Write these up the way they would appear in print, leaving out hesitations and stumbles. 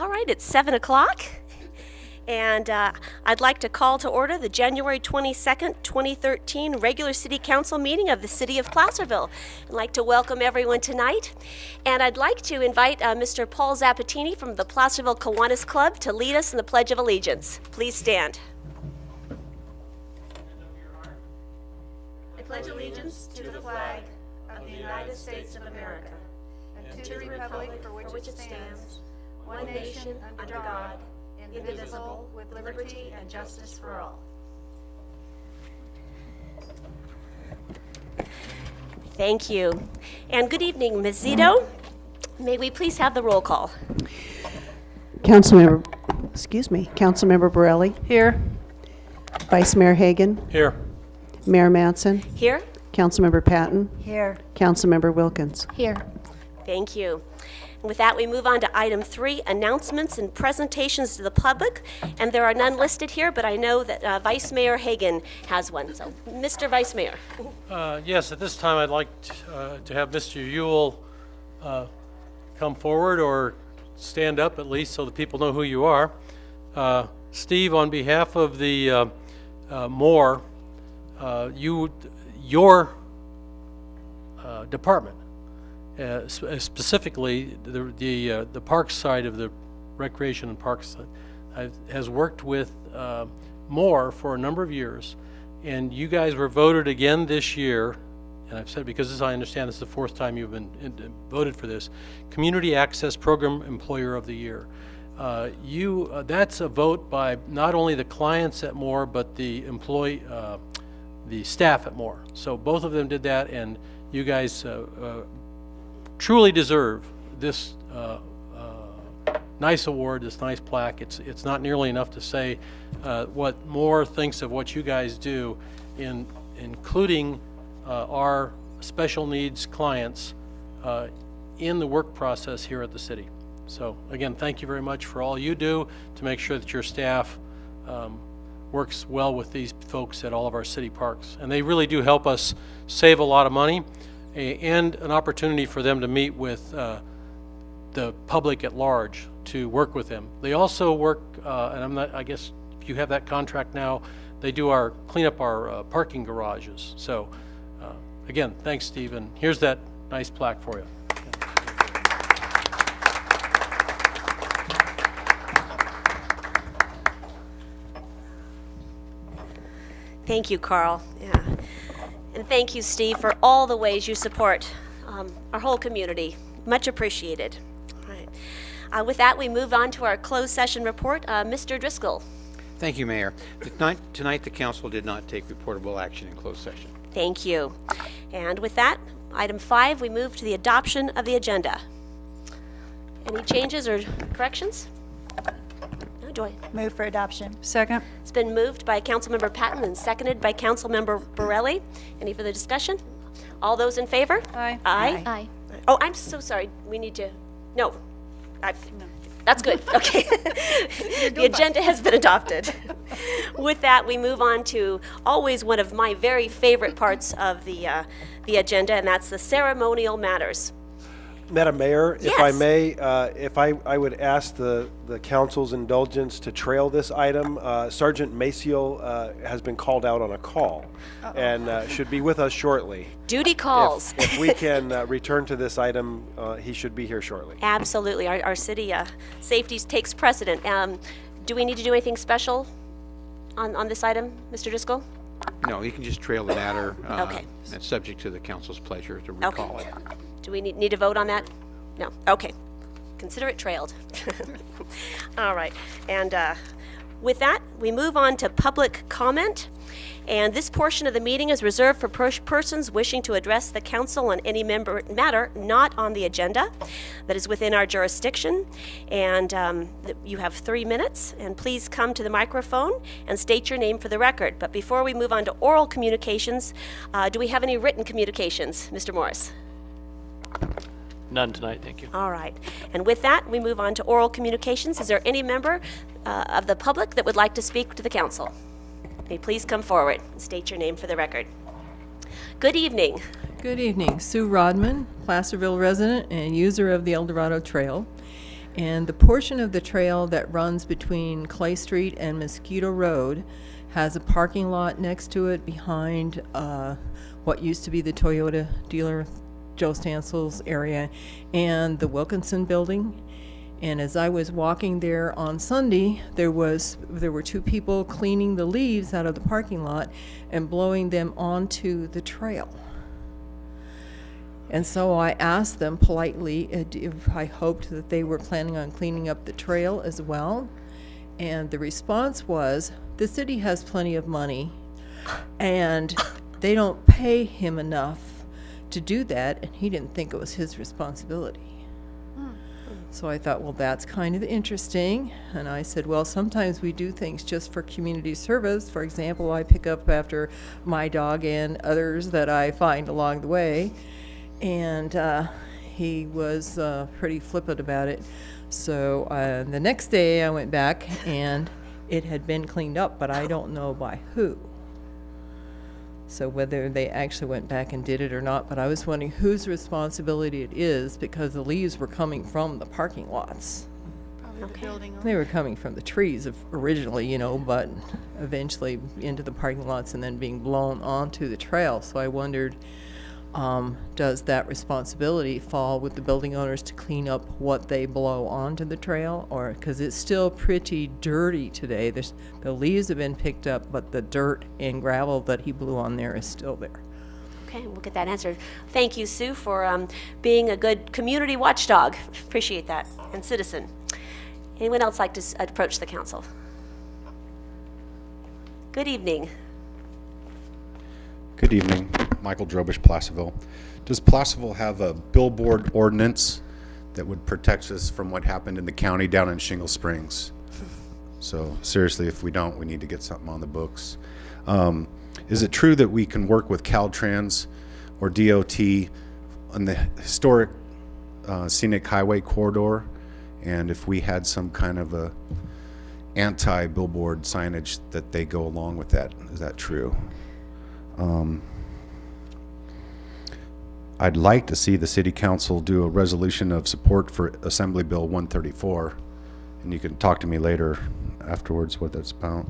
All right, it's 7 o'clock, and I'd like to call to order the January 22nd, 2013 regular City Council meeting of the City of Placerville. I'd like to welcome everyone tonight, and I'd like to invite Mr. Paul Zapatini from the Placerville Kiwanis Club to lead us in the Pledge of Allegiance. Please stand. I pledge allegiance to the flag of the United States of America and to the republic for which it stands, one nation under God, indivisible, with liberty and justice for all. Thank you. And good evening, Ms. Zito. May we please have the roll call? Councilmember Borelli. Here. Vice Mayor Hagan. Here. Mayor Manson. Here. Councilmember Patton. Here. Councilmember Wilkins. Here. Thank you. And with that, we move on to item 3, announcements and presentations to the public. And there are none listed here, but I know that Vice Mayor Hagan has one. So, Mr. Vice Mayor. Yes, at this time I'd like to have Mr. Ewell come forward or stand up at least so that people know who you are. Steve, on behalf of the Moore, your department, specifically the parks side of the recreation and parks has worked with Moore for a number of years, and you guys were voted again this year, and I've said because I understand this is the 4th time you've been voted for this, Community Access Program Employer of the Year. That's a vote by not only the clients at Moore, but the the staff at Moore. So both of them did that, and you guys truly deserve this nice award, this nice plaque. It's not nearly enough to say what Moore thinks of what you guys do, including our special needs clients in the work process here at the city. So again, thank you very much for all you do to make sure that your staff works well with these folks at all of our city parks. And they really do help us save a lot of money and an opportunity for them to meet with the public at large to work with them. They also work, and I guess if you have that contract now, they do clean up our parking garages. So again, thanks, Steve, and here's that nice plaque for you. Thank you, Carl. Yeah. And thank you, Steve, for all the ways you support our whole community. Much appreciated. All right. With that, we move on to our closed session report. Mr. Driscoll. Thank you, Mayor. Tonight, the council did not take reportable action in closed session. Thank you. And with that, item 5, we move to the adoption of the agenda. Any changes or corrections? No, do I? Move for adoption. Second. It's been moved by Councilmember Patton and seconded by Councilmember Borelli. Any further discussion? All those in favor? Aye. Aye. Aye. Oh, I'm so sorry. We need to, no. That's good. Okay. The agenda has been adopted. With that, we move on to always one of my very favorite parts of the agenda, and that's the ceremonial matters. Madam Mayor, Yes. if I may, if I would ask the council's indulgence to trail this item. Sergeant Maciel has been called out on a call and should be with us shortly. Duty calls. If we can return to this item, he should be here shortly. Absolutely. Our city safety takes precedent. Do we need to do anything special on this item, Mr. Driscoll? No, you can just trail the matter. Okay. That's subject to the council's pleasure to recall it. Do we need to vote on that? No. Okay. Consider it trailed. All right. And with that, we move on to public comment. And this portion of the meeting is reserved for persons wishing to address the council on any matter not on the agenda that is within our jurisdiction. And you have 3 minutes, and please come to the microphone and state your name for the record. But before we move on to oral communications, do we have any written communications, Mr. Morris? None tonight, thank you. All right. And with that, we move on to oral communications. Is there any member of the public that would like to speak to the council? May please come forward and state your name for the record. Good evening. Good evening. Sue Rodman, Placerville resident and user of the El Dorado Trail. And the portion of the trail that runs between Clay Street and Mosquito Road has a parking lot next to it behind what used to be the Toyota dealer, Joe Stansel's area, and the Wilkinson building. And as I was walking there on Sunday, there were two people cleaning the leaves out of the parking lot and blowing them onto the trail. And so I asked them politely if I hoped that they were planning on cleaning up the trail as well. And the response was, the city has plenty of money and they don't pay him enough to do that, and he didn't think it was his responsibility. So I thought, well, that's kind of interesting. And I said, well, sometimes we do things just for community service. For example, I pick up after my dog and others that I find along the way. And he was pretty flippant about it. So the next day I went back and it had been cleaned up, but I don't know by who. So whether they actually went back and did it or not, but I was wondering whose responsibility it is, because the leaves were coming from the parking lots. They were coming from the trees originally, but eventually into the parking lots and then being blown onto the trail. So I wondered, does that responsibility fall with the building owners to clean up what they blow onto the trail? Or, because it's still pretty dirty today. The leaves have been picked up, but the dirt and gravel that he blew on there is still there. Okay, we'll get that answered. Thank you, Sue, for being a good community watchdog. Appreciate that. And citizen. Anyone else like to approach the council? Good evening. Good evening, Michael Drobish, Placerville. Does Placerville have a billboard ordinance that would protect us from what happened in the county down in Shingle Springs? So seriously, if we don't, we need to get something on the books. Is it true that we can work with Caltrans or DOT on the historic scenic highway corridor? And if we had some kind of a anti-billboard signage that they go along with that, is that true? I'd like to see the city council do a resolution of support for Assembly Bill 134, and you can talk to me later afterwards what that's about.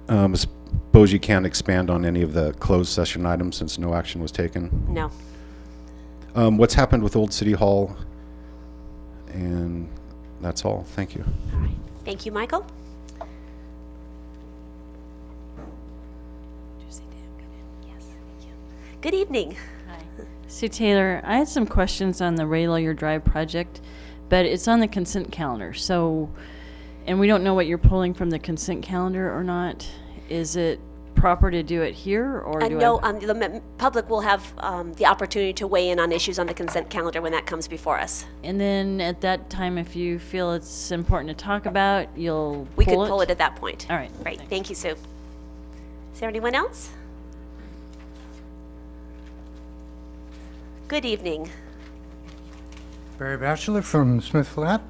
I suppose you can't expand on any of the closed session items since no action was taken. No. What's happened with Old City Hall? And that's all. Thank you. All right. Thank you, Michael. Yes, thank you. Good evening. Sue Taylor, I had some questions on the Ray Lawyer Drive project, but it's on the consent calendar. So, and we don't know what you're pulling from the consent calendar or not. Is it proper to do it here, or do No, I? the public will have the opportunity to weigh in on issues on the consent calendar when that comes before us. And then at that time, if you feel it's important to talk about, you'll We could pull it at that point. All right. Right. Thanks. Thank you, Sue. Is there anyone else? Good evening. Barry Batchelor from Smith Flat.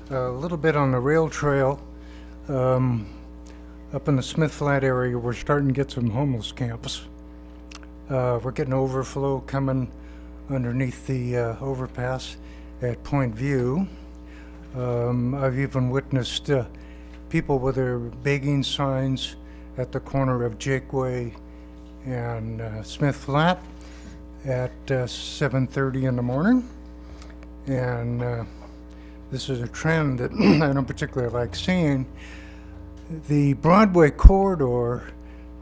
A little bit on the rail trail. Up in the Smith Flat area, we're starting to get some homeless camps. We're getting overflow coming underneath the overpass at Point View. I've even witnessed people with their begging signs at the corner of Jakeway and Smith Flat at 7:30 in the morning. And this is a trend that I don't particularly like seeing. The Broadway corridor,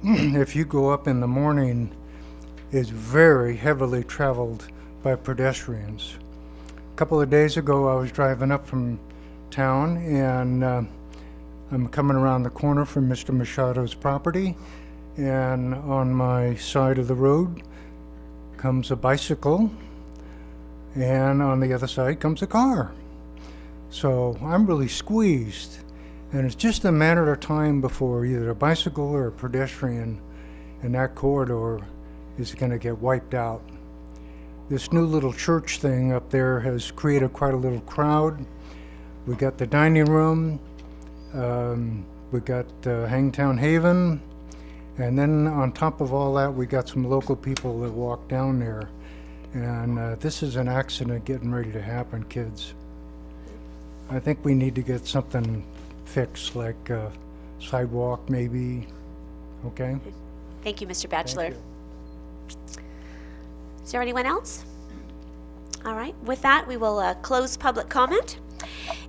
if you go up in the morning, is very heavily traveled by pedestrians. A couple of days ago, I was driving up from town, and I'm coming around the corner from Mr. Machado's property, and on my side of the road comes a bicycle, and on the other side comes a car. So I'm really squeezed. And it's just a matter of time before either a bicycle or a pedestrian in that corridor is going to get wiped out. This new little church thing up there has created quite a little crowd. We got the dining room, we got Hangtown Haven, and then on top of all that, we got some local people that walk down there. And this is an accident getting ready to happen, kids. I think we need to get something fixed, like sidewalk maybe, okay? Thank you, Mr. Batchelor. Is there anyone else? All right, with that, we will close public comment.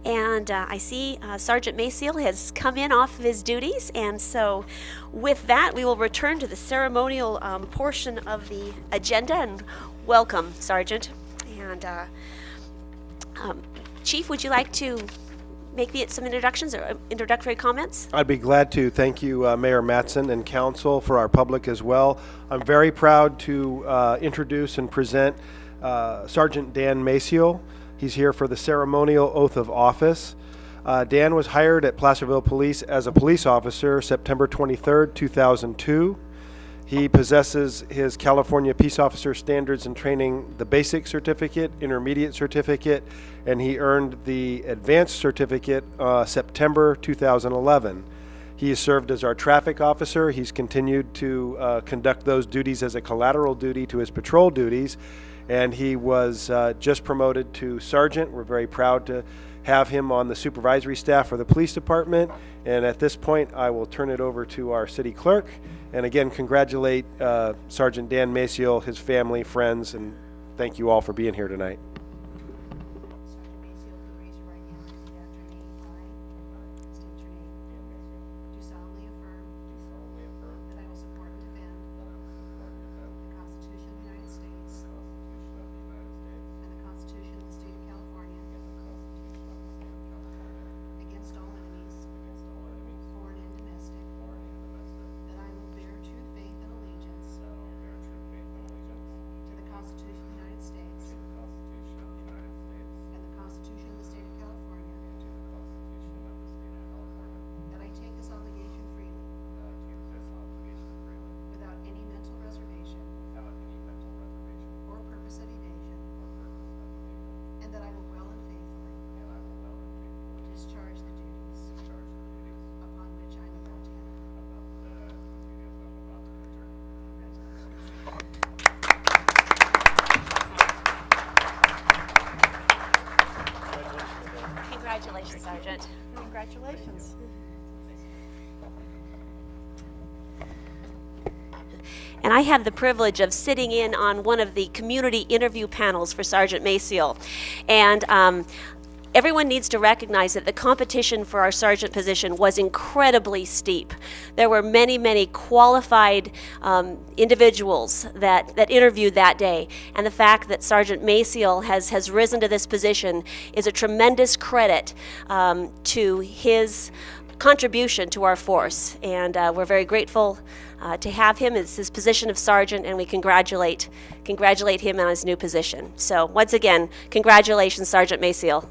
And I see Sergeant Maciel has come in off of his duties, and so with that, we will return to the ceremonial portion of the agenda, and welcome, Sergeant. And Chief, would you like to make some introductions or introductory comments? I'd be glad to. Thank you, Mayor Mattson and council, for our public as well. I'm very proud to introduce and present Sergeant Dan Maciel. He's here for the ceremonial oath of office. Dan was hired at Placerville Police as a police officer September 23rd, 2002. He possesses his California Peace Officer Standards and Training, the Basic Certificate, Intermediate Certificate, and he earned the Advanced Certificate September 2011. He has served as our traffic officer. He's continued to conduct those duties as a collateral duty to his patrol duties, and he was just promoted to sergeant. We're very proud to have him on the supervisory staff for the police department. And at this point, I will turn it over to our city clerk. And again, congratulate Sergeant Dan Maciel, his family, friends, and thank you all for being here tonight. Congratulations, Sergeant. Congratulations. And I had the privilege of sitting in on one of the community interview panels for Sergeant Maciel. And everyone needs to recognize that the competition for our sergeant position was incredibly steep. There were many, many qualified individuals that interviewed that day. And the fact that Sergeant Maciel has risen to this position is a tremendous credit to his contribution to our force. And we're very grateful to have him as his position of sergeant, and we congratulate him on his new position. So once again, congratulations, Sergeant Maciel.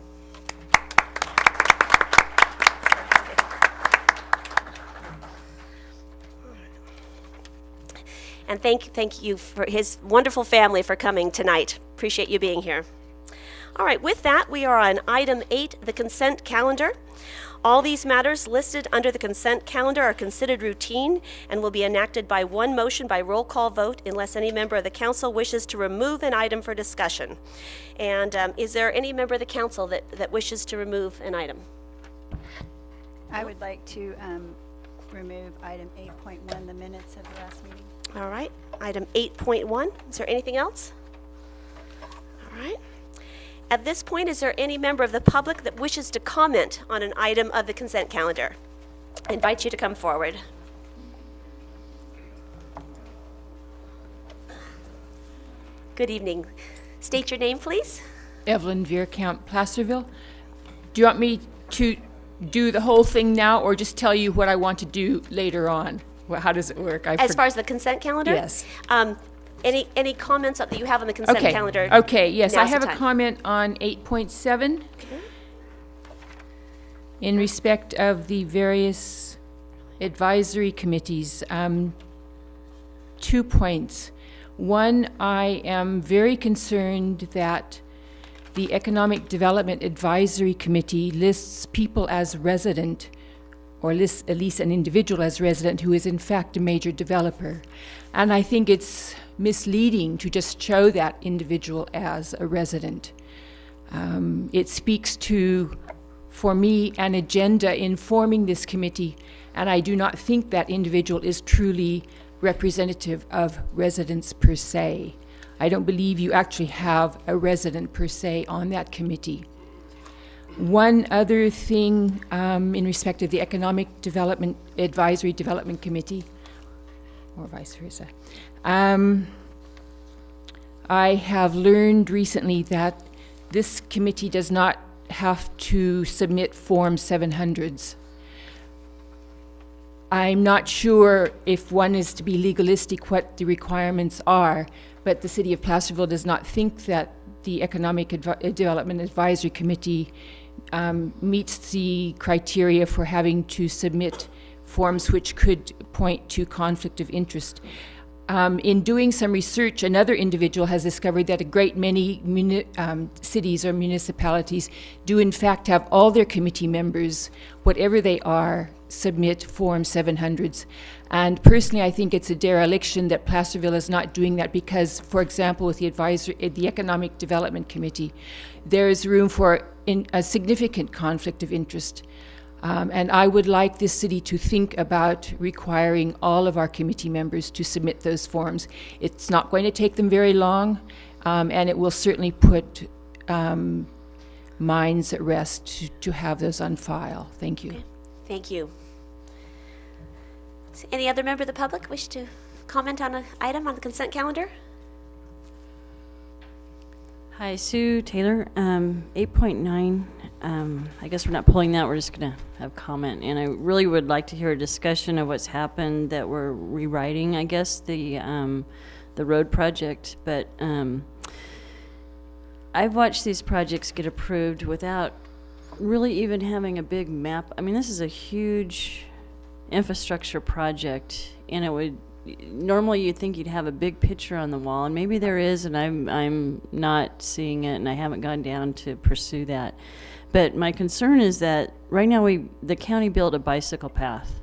And thank you for his wonderful family for coming tonight. Appreciate you being here. All right, with that, we are on item 8, the consent calendar. All these matters listed under the consent calendar are considered routine and will be enacted by one motion by roll call vote unless any member of the council wishes to remove an item for discussion. And is there any member of the council that wishes to remove an item? I would like to remove item 8.1, the minutes of the last meeting. All right, item 8.1. Is there anything else? All right. At this point, is there any member of the public that wishes to comment on an item of the consent calendar? I invite you to come forward. Good evening. State your name, please. Evelyn Vierkamp, Placerville. Do you want me to do the whole thing now or just tell you what I want to do later on? How does it work? As far as the consent calendar? Yes. Any comments that you have on the consent calendar? Okay, yes, I Now's the have a time. comment on 8.7 in respect of the various advisory committees. 2 points. One, I am very concerned that the Economic Development Advisory Committee lists people as resident, or lists at least an individual as resident who is in fact a major developer. And I think it's misleading to just show that individual as a resident. It speaks to, for me, an agenda in forming this committee, and I do not think that individual is truly representative of residents per se. I don't believe you actually have a resident per se on that committee. One other thing in respect of the Economic Development Advisory Development Committee, or vice versa. I have learned recently that this committee does not have to submit Form 700s. I'm not sure if one is to be legalistic what the requirements are, but the City of Placerville does not think that the Economic Development Advisory Committee meets the criteria for having to submit forms which could point to conflict of interest. In doing some research, another individual has discovered that a great many cities or municipalities do in fact have all their committee members, whatever they are, submit Form 700s. And personally, I think it's a dereliction that Placerville is not doing that because, for example, with the Economic Development Committee, there is room for a significant conflict of interest. And I would like this city to think about requiring all of our committee members to submit those forms. It's not going to take them very long, and it will certainly put minds at rest to have those on file. Thank you. Okay. Thank you. Does any other member of the public wish to comment on an item on the consent calendar? Hi, Sue Taylor. 8.9. I guess we're not pulling that. We're just going to have comment. And I really would like to hear a discussion of what's happened that we're rewriting, I guess, the road project. But I've watched these projects get approved without really even having a big map. I mean, this is a huge infrastructure project, and it would normally you'd think you'd have a big picture on the wall, and maybe there is, and I'm not seeing it, and I haven't gone down to pursue that. But my concern is that right now the county built a bicycle path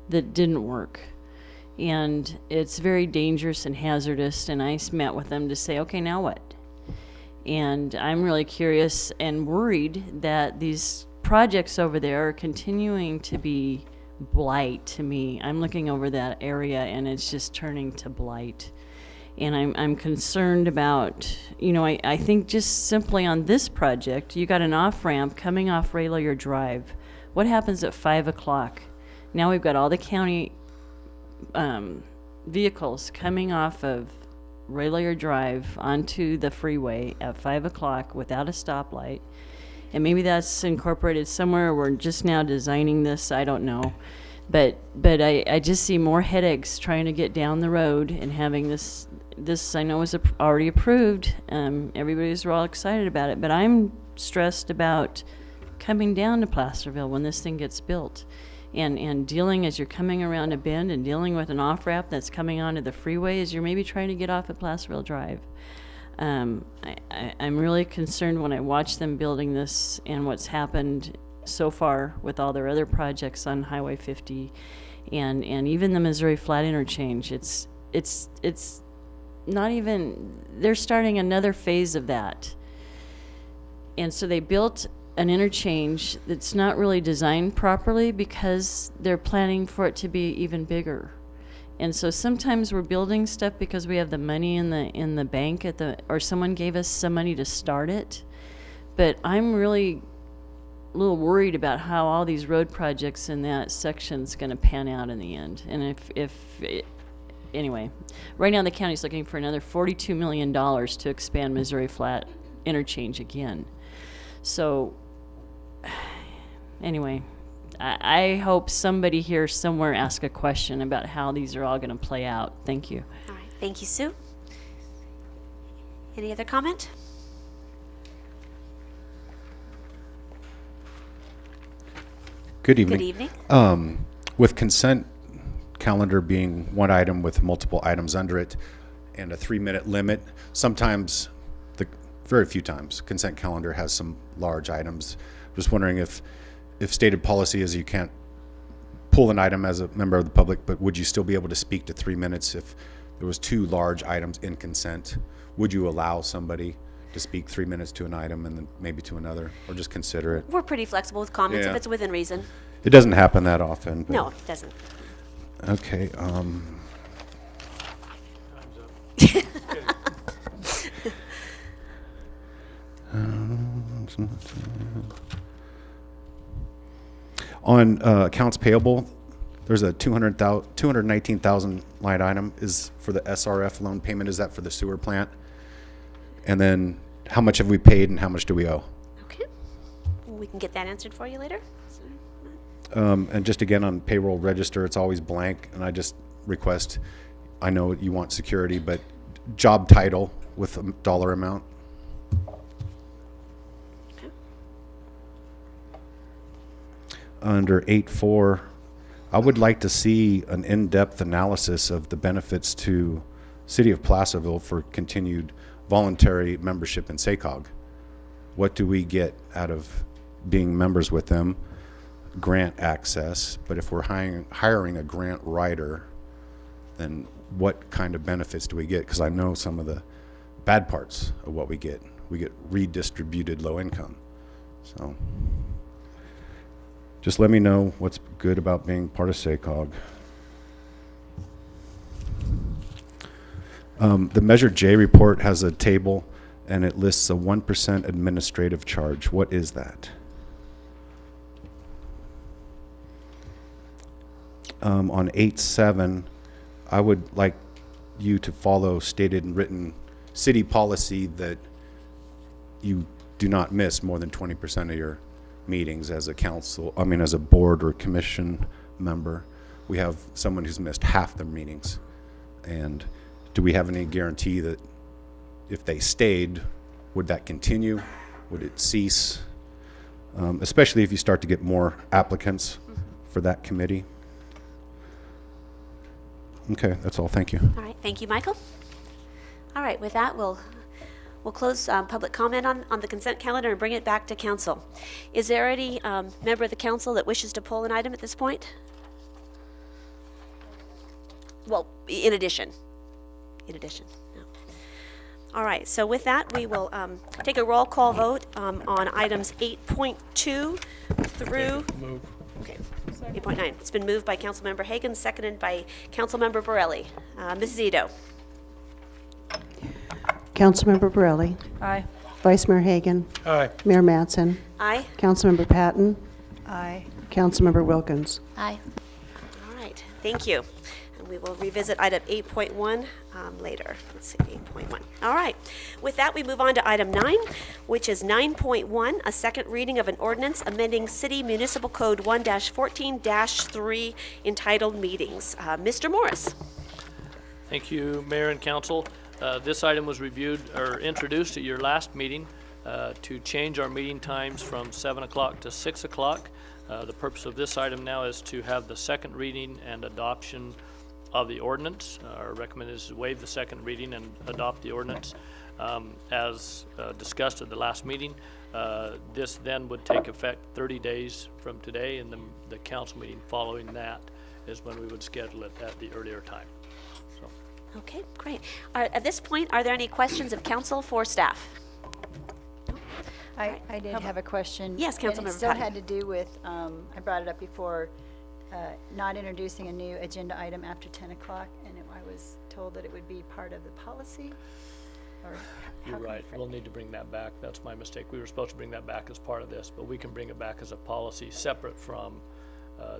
that didn't work, and it's very dangerous and hazardous. And I met with them to say, okay, now what? And I'm really curious and worried that these projects over there are continuing to be blight to me. I'm looking over that area and it's just turning to blight. And I'm concerned about, I think just simply on this project, you got an off-ramp coming off Raylawyer Drive. What happens at 5 o'clock? Now we've got all the county vehicles coming off of Raylawyer Drive onto the freeway at 5 o'clock without a stoplight. And maybe that's incorporated somewhere. We're just now designing this. I don't know. But I just see more headaches trying to get down the road and having this I know is already approved. Everybody's all excited about it. But I'm stressed about coming down to Placerville when this thing gets built. And dealing as you're coming around a bend and dealing with an off-ramp that's coming onto the freeway as you're maybe trying to get off at Placerville Drive. I'm really concerned when I watch them building this and what's happened so far with all their other projects on Highway 50 and even the Missouri Flat Interchange. It's not even, they're starting another phase of that. And so they built an interchange that's not really designed properly because they're planning for it to be even bigger. And so sometimes we're building stuff because we have the money in the bank or someone gave us some money to start it. But I'm really a little worried about how all these road projects in that section's going to pan out in the end. And anyway, right now the county's looking for another $42 million to expand Missouri Flat Interchange again. So anyway, I hope somebody here somewhere asks a question about how these are all going to play out. Thank you. All right. Thank you, Sue. Any other comment? Good evening. Good evening. With consent calendar being one item with multiple items under it and a 3-minute limit, sometimes, very few times, consent calendar has some large items. Just wondering if stated policy is you can't pull an item as a member of the public, but would you still be able to speak to 3 minutes if there was 2 large items in consent, would you allow somebody to speak 3 minutes to an item and then maybe to another, or just consider it? We're pretty flexible with comments if Yeah. it's within reason. It doesn't happen that often. But No, it doesn't. Okay. On accounts payable, there's a 219,000 line item is for the SRF loan payment. Is that for the sewer plant? And then how much have we paid and how much do we owe? Okay. We can get that answered for you later. And just again on payroll register, it's always blank, and I just request, I know you want security, but job title with a dollar amount. Under 8.4, I would like to see an in-depth analysis of the benefits to City of Placerville for continued voluntary membership in SACOG. What do we get out of being members with them? Grant access, but if we're hiring a grant writer, then what kind of benefits do we get? Because I know some of the bad parts of what we get. We get redistributed low income. So just let me know what's good about being part of SACOG. The Measure J report has a table and it lists a 1% administrative charge. What is that? On 8.7, I would like you to follow stated and written city policy that you do not miss more than 20% of your meetings as a council, as a board or commission member. We have someone who's missed half their meetings. And do we have any guarantee that if they stayed, would that continue? Would it cease? Especially if you start to get more applicants for that committee. Okay, that's all. Thank you. All right, thank you, Michael. All right, with that, we'll close public comment on the consent calendar and bring it back to council. Is there any member of the council that wishes to pull an item at this point? Well, in addition. No. All right, so with that, we will take a roll call vote on items 8.2 through... Move. Okay. 8.9. It's been moved by Councilmember Hagan, seconded by Councilmember Borelli. Mrs. Ito. Councilmember Borelli. Aye. Vice Mayor Hagan. Aye. Mayor Mattson. Aye. Councilmember Patton. Aye. Councilmember Wilkins. Aye. All right, thank you. And we will revisit item 8.1 later. Let's see, 8.1. All right. With that, we move on to item 9, which is 9.1, a second reading of an ordinance amending City Municipal Code 1-14-3 entitled Meetings. Mr. Morris. Thank you, Mayor and Council. This item was reviewed or introduced at your last meeting to change our meeting times from 7 o'clock to 6 o'clock. The purpose of this item now is to have the second reading and adoption of the ordinance. Our recommendation is to waive the second reading and adopt the ordinance. As discussed at the last meeting, this then would take effect 30 days from today, and the council meeting following that is when we would schedule it at the earlier time. So. Okay, great. At this point, are there any questions of council for staff? I did have a question. Yes, and Councilmember it still Patton. had to do with, I brought it up before, not introducing a new agenda item after 10 o'clock, and I was told that it would be part of the policy, or how You're can we right. We'll need to bring that back. That's my mistake. We were supposed to bring that back as part of this, but we can bring it back as a policy separate from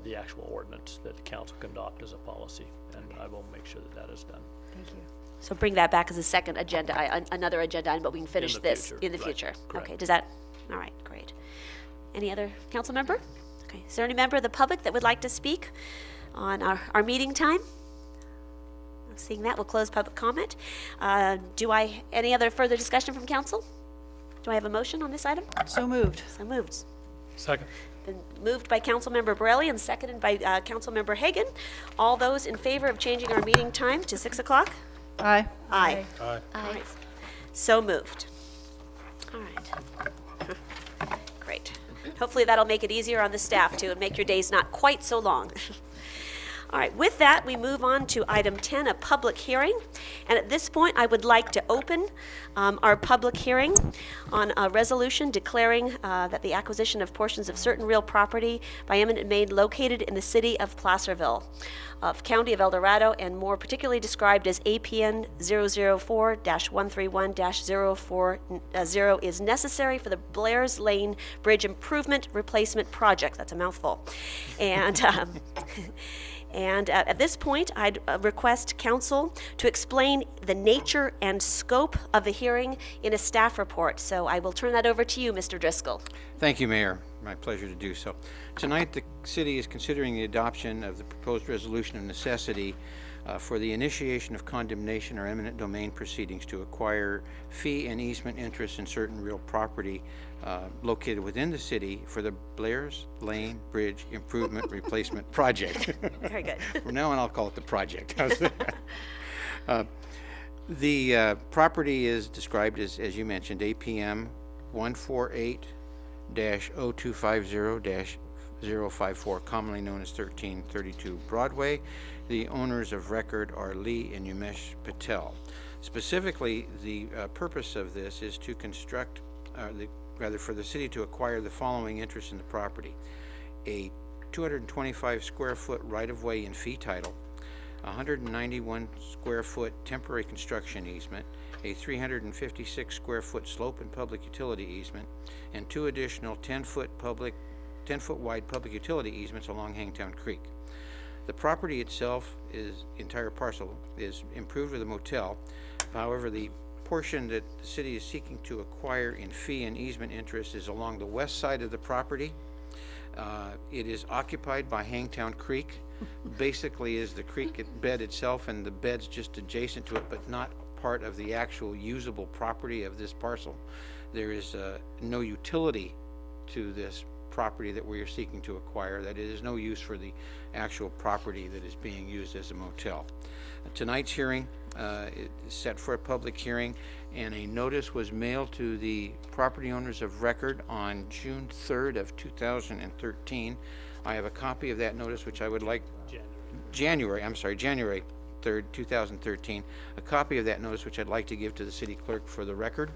the actual ordinance that the council can adopt as a policy, and I will make sure that that is done. Thank you. So bring that back as a second agenda, another agenda item, but we can finish the this future, in the right, future. correct. Okay, does that, all right, great. Any other council member? Okay, is there any member of the public that would like to speak on our meeting time? Seeing that, we'll close public comment. Any other further discussion from council? Do I have a motion on this item? So moved. So moved. Second. Been moved by Councilmember Borelli and seconded by Councilmember Hagan. All those in favor of changing our meeting time to 6 o'clock? Aye. Aye. Aye. All right. So moved. All right. Great. Hopefully that'll make it easier on the staff too and make your days not quite so long. All right, with that, we move on to item 10, a public hearing. And at this point, I would like to open our public hearing on a resolution declaring that the acquisition of portions of certain real property by eminent domain located in the city of Placerville, of County of El Dorado, and more particularly described as APN 004-131-040 is necessary for the Blair's Lane Bridge Improvement Replacement Project. That's a mouthful. And at this point, I'd request council to explain the nature and scope of the hearing in a staff report. So I will turn that over to you, Mr. Driscoll. Thank you, Mayor. My pleasure to do so. Tonight, the city is considering the adoption of the proposed resolution of necessity for the initiation of condemnation or eminent domain proceedings to acquire fee and easement interests in certain real property located within the city for the Blair's Lane Bridge Improvement Replacement Project. Very good. From now on, I'll call it the project. How's that? The property is described as you mentioned, APM 148-0250-054, commonly known as 1332 Broadway. The owners of record are Lee and Umesh Patel. Specifically, the purpose of this is to construct, for the city to acquire the following interest in the property: a 225 square foot right-of-way in fee title, 191 square foot temporary construction easement, a 356 square foot slope and public utility easement, and 2 additional 10-foot wide public utility easements along Hangtown Creek. The property itself entire parcel is improved with a motel. However, the portion that the city is seeking to acquire in fee and easement interest is along the west side of the property. It is occupied by Hangtown Creek. Basically is the creek bed itself, and the bed's just adjacent to it, but not part of the actual usable property of this parcel. There is no utility to this property that we are seeking to acquire. That is no use for the actual property that is being used as a motel. Tonight's hearing is set for a public hearing, and a notice was mailed to the property owners of record on June 3rd of 2013. I have a copy of that notice, which I would like January 3rd, 2013. A copy of that notice, which I'd like to give to the city clerk for the record.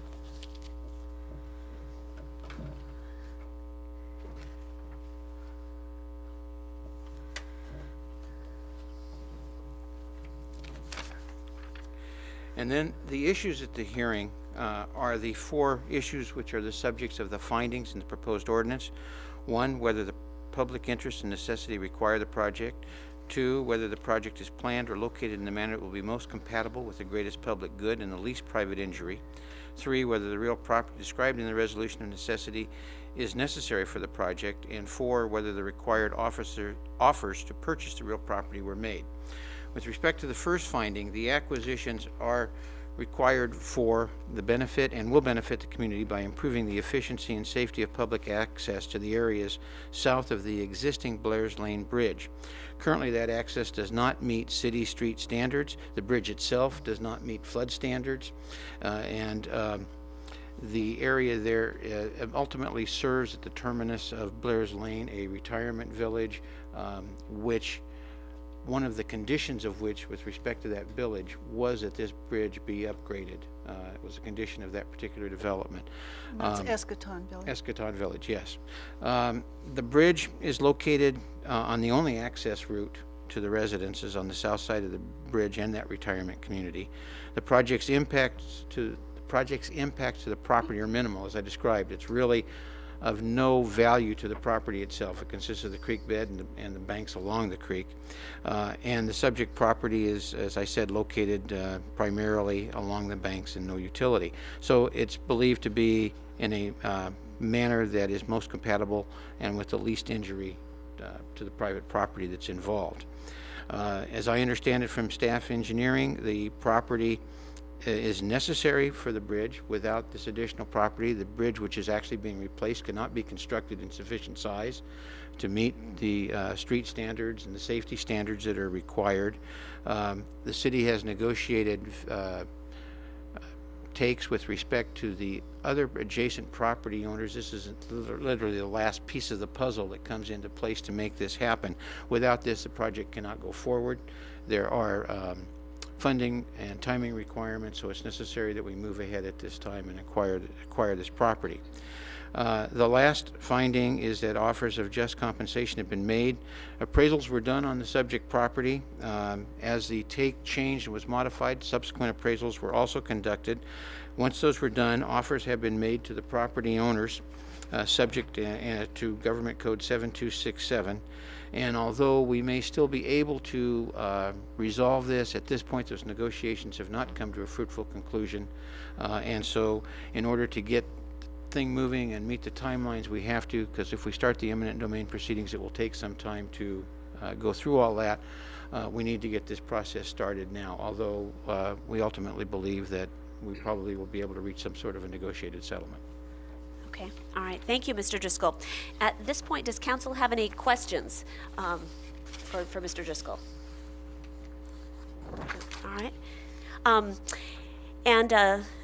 And then the issues at the hearing are the 4 issues which are the subjects of the findings in the proposed ordinance. 1, whether the public interest and necessity require the project. 2, whether the project is planned or located in a manner that will be most compatible with the greatest public good and the least private injury. 3, whether the real property described in the resolution of necessity is necessary for the project. And 4, whether the required offers to purchase the real property were made. With respect to the first finding, the acquisitions are required for the benefit and will benefit the community by improving the efficiency and safety of public access to the areas south of the existing Blair's Lane Bridge. Currently, that access does not meet city street standards. The bridge itself does not meet flood standards, and the area there ultimately serves at the terminus of Blair's Lane, a retirement village, which one of the conditions of which, with respect to that village, was that this bridge be upgraded. It was a condition of that particular development. That's Eschaton Village. Eschaton Village, yes. The bridge is located on the only access route to the residences on the south side of the bridge and that retirement community. The project's impacts to the property are minimal, as I described. It's really of no value to the property itself. It consists of the creek bed and the banks along the creek. And the subject property is, as I said, located primarily along the banks and no utility. So it's believed to be in a manner that is most compatible and with the least injury to the private property that's involved. As I understand it from staff engineering, the property is necessary for the bridge. Without this additional property, the bridge, which is actually being replaced, cannot be constructed in sufficient size to meet the street standards and the safety standards that are required. The city has negotiated takes with respect to the other adjacent property owners. This is literally the last piece of the puzzle that comes into place to make this happen. Without this, the project cannot go forward. There are funding and timing requirements, so it's necessary that we move ahead at this time and acquire this property. The last finding is that offers of just compensation have been made. Appraisals were done on the subject property. As the take changed and was modified, subsequent appraisals were also conducted. Once those were done, offers have been made to the property owners, subject to Government Code 7267. And although we may still be able to resolve this, at this point those negotiations have not come to a fruitful conclusion. And so in order to get thing moving and meet the timelines we have to, because if we start the eminent domain proceedings, it will take some time to go through all that. We need to get this process started now, although we ultimately believe that we probably will be able to reach some sort of a negotiated settlement. Okay, all right, thank you, Mr. Driscoll. At this point, does council have any questions for Mr. Driscoll? All right.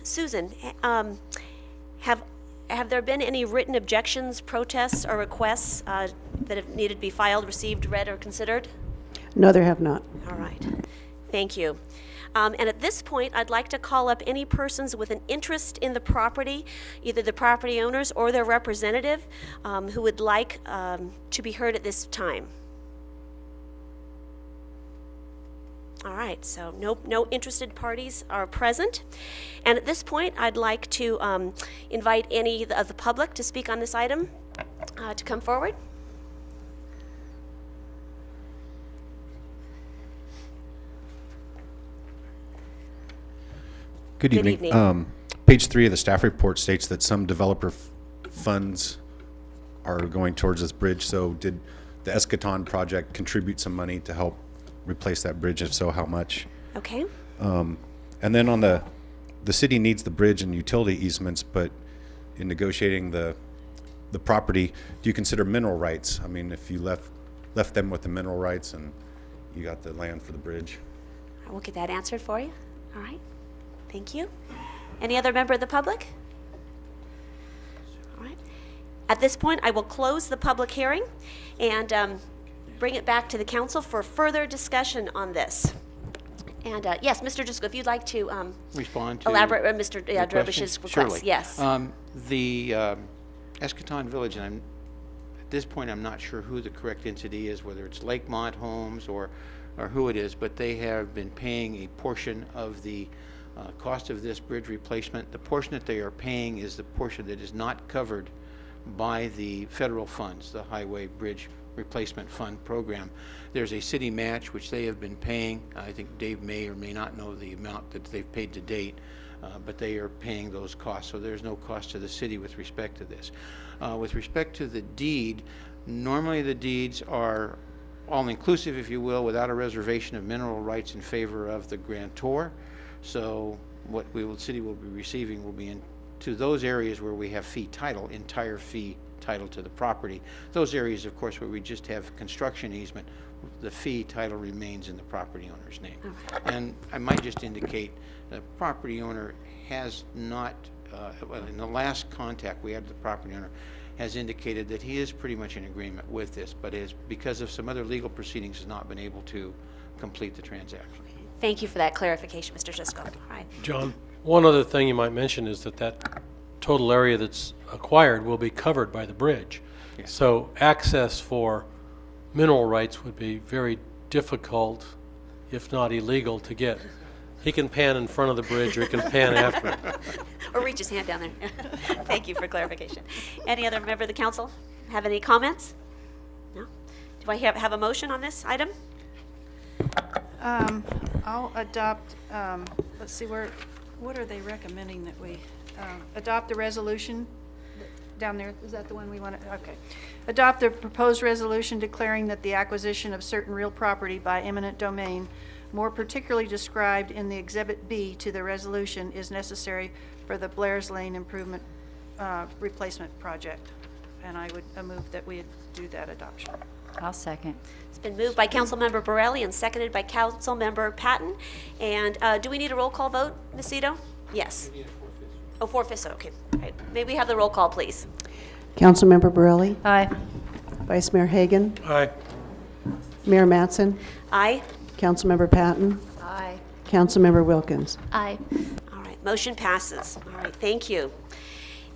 Susan, have there been any written objections, protests, or requests that have needed to be filed, received, read, or considered? No, there have not. All right, thank you. And at this point, I'd like to call up any persons with an interest in the property, either the property owners or their representative, who would like to be heard at this time. All right, so no interested parties are present. And at this point, I'd like to invite any of the public to speak on this item to come forward. Good Good evening. evening. Page 3 of the staff report states that some developer funds are going towards this bridge. So did the Eschaton project contribute some money to help replace that bridge? If so, how much? Okay. And then on the city needs the bridge and utility easements, but in negotiating the property, do you consider mineral rights? I mean, if you left them with the mineral rights and you got the land for the bridge. I will get that answered for you. All right. Thank you. Any other member of the public? All right. At this point, I will close the public hearing and bring it back to the council for further discussion on this. And yes, Mr. Driscoll, if you'd like to Respond to elaborate on Mr. the Drebish's question? request. Surely. Yes. The Eschaton Village, and at this point I'm not sure who the correct entity is, whether it's Lakemont Homes or who it is, but they have been paying a portion of the cost of this bridge replacement. The portion that they are paying is the portion that is not covered by the federal funds, the Highway Bridge Replacement Fund program. There's a city match which they have been paying. I think Dave may or may not know the amount that they've paid to date, but they are paying those costs. So there's no cost to the city with respect to this. With respect to the deed, normally the deeds are all-inclusive, if you will, without a reservation of mineral rights in favor of the grantor. So what city will be receiving will be to those areas where we have fee title, entire fee title to the property. Those areas, of course, where we just have construction easement, the fee title remains in the property owner's name. Okay. And I might just indicate the property owner has not, well, in the last contact we had with the property owner, has indicated that he is pretty much in agreement with this, but is, because of some other legal proceedings, has not been able to complete the transaction. Thank you for that clarification, Mr. Driscoll. All right. John, one other thing you might mention is that total area that's acquired will be covered by the bridge. Yeah. So access for mineral rights would be very difficult, if not illegal, to get. He can pan in front of the bridge or he can pan after it. Or reach his hand down there. Thank you for clarification. Any other member of the council have any comments? No? Do I have a motion on this item? I'll adopt, let's see, what are they recommending that we adopt the resolution down there? Is that the one we want to, okay. Adopt the proposed resolution declaring that the acquisition of certain real property by eminent domain, more particularly described in the Exhibit B to the resolution, is necessary for the Blair's Lane Improvement Replacement Project. And I would move that we do that adoption. I'll second. It's been moved by Councilmember Borelli and seconded by Councilmember Patton. And do we need a roll call vote, Ms. Zito? Yes. Oh, 4/5, okay. All right. May we have the roll call, please? Councilmember Borelli, Aye. Vice Mayor Hagan, Aye. Mayor Mattson, Aye. Councilmember Patton, Aye. Councilmember Wilkins. Aye. All right, motion passes. All right, thank you.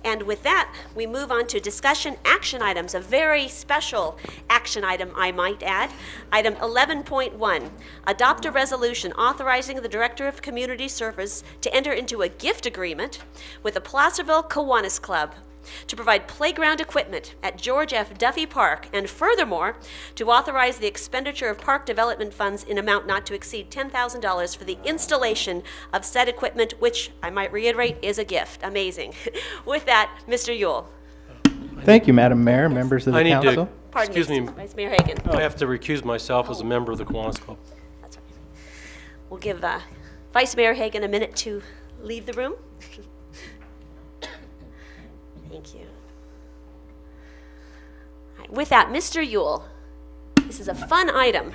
And with that, we move on to discussion action items, a very special action item, I might add. Item 11.1, adopt a resolution authorizing the Director of Community Service to enter into a gift agreement with the Placerville Kiwanis Club to provide playground equipment at George F. Duffy Park, and furthermore, to authorize the expenditure of park development funds in amount not to exceed $10,000 for the installation of said equipment, which, I might reiterate, is a gift. Amazing. With that, Mr. Yule. Thank you, Madam Mayor, members of I the need to, council. Pardon excuse me, Vice Mayor Hagan. I have to recuse myself as a member of the Kiwanis Club. That's right. We'll give Vice Mayor Hagan a minute to leave the room. Thank you. All right, with that, Mr. Yule, this is a fun item.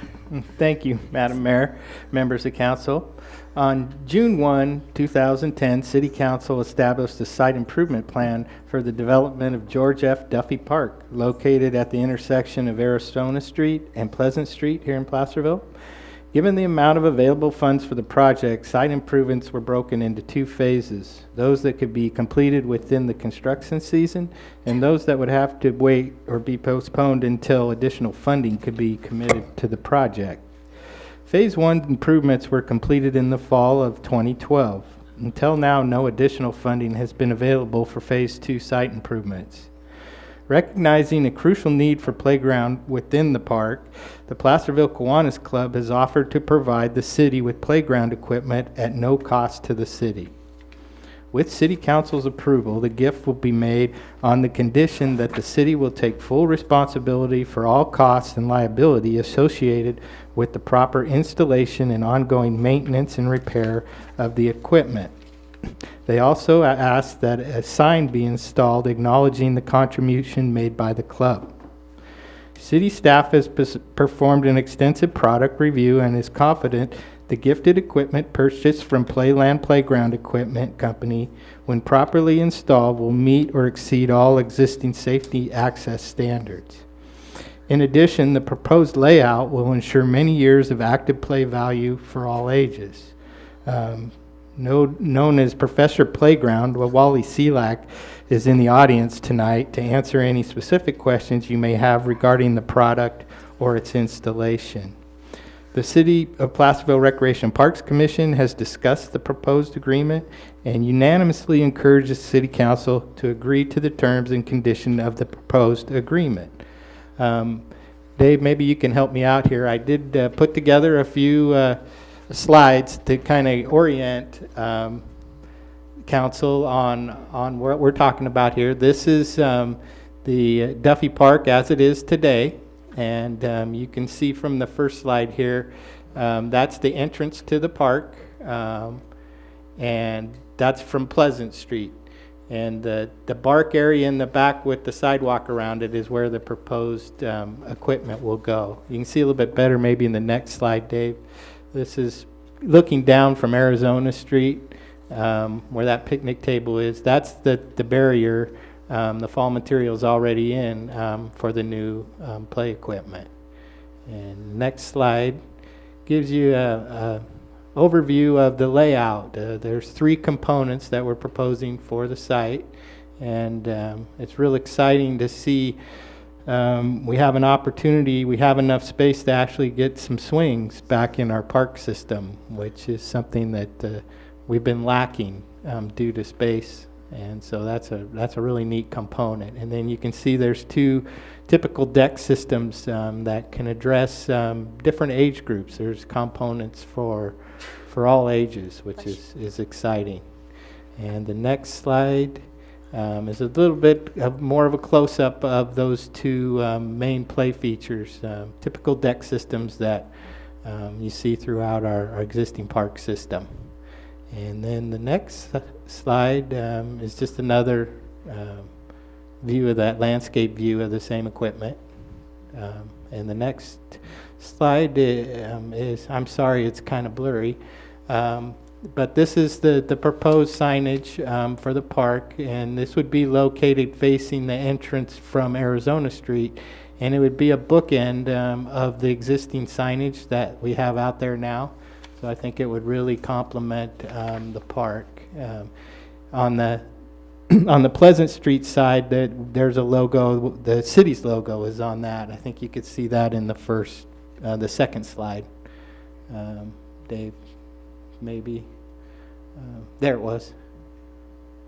Thank you, Madam Mayor, members of council. On June 1, 2010, City Council established a site improvement plan for the development of George F. Duffy Park, located at the intersection of Arizona Street and Pleasant Street here in Placerville. Given the amount of available funds for the project, site improvements were broken into two phases, those that could be completed within the construction season and those that would have to wait or be postponed until additional funding could be committed to the project. Phase 1 improvements were completed in the fall of 2012. Until now, no additional funding has been available for Phase 2 site improvements. Recognizing a crucial need for playground within the park, the Placerville Kiwanis Club has offered to provide the city with playground equipment at no cost to the city. With City Council's approval, the gift will be made on the condition that the city will take full responsibility for all costs and liability associated with the proper installation and ongoing maintenance and repair of the equipment. They also asked that a sign be installed acknowledging the contribution made by the club. City staff has performed an extensive product review and is confident the gifted equipment purchased from Playland Playground Equipment Company, when properly installed, will meet or exceed all existing safety access standards. In addition, the proposed layout will ensure many years of active play value for all ages. Known as Professor Playground, Wally Selak is in the audience tonight to answer any specific questions you may have regarding the product or its installation. The City of Placerville Recreation Parks Commission has discussed the proposed agreement and unanimously encouraged the City Council to agree to the terms and condition of the proposed agreement. Dave, maybe you can help me out here. I did put together a few slides to kind of orient council on what we're talking about here. This is the Duffy Park as it is today, and you can see from the first slide here, that's the entrance to the park, and that's from Pleasant Street. And the bark area in the back with the sidewalk around it is where the proposed equipment will go. You can see a little bit better maybe in the next slide, Dave. This is looking down from Arizona Street, where that picnic table is. That's the barrier the fall material's already in for the new play equipment. And the next slide gives you a overview of the layout. There's 3 components that we're proposing for the site, and it's real exciting to see. We have an opportunity, we have enough space to actually get some swings back in our park system, which is something that we've been lacking due to space. And so that's a really neat component. And then you can see there's 2 typical deck systems that can address different age groups. There's components for all ages, which is exciting. And the next slide is a little bit more of a close-up of those 2 main play features, typical deck systems that you see throughout our existing park system. And then the next slide is just another view of that landscape view of the same equipment. And the next slide is, I'm sorry, it's kind of blurry. But this is the proposed signage for the park, and this would be located facing the entrance from Arizona Street, and it would be a bookend of the existing signage that we have out there now. So I think it would really complement the park. On the on the Pleasant Street side, there's a logo. The city's logo is on that. I think you could see that in the second slide. Dave, maybe. There it was.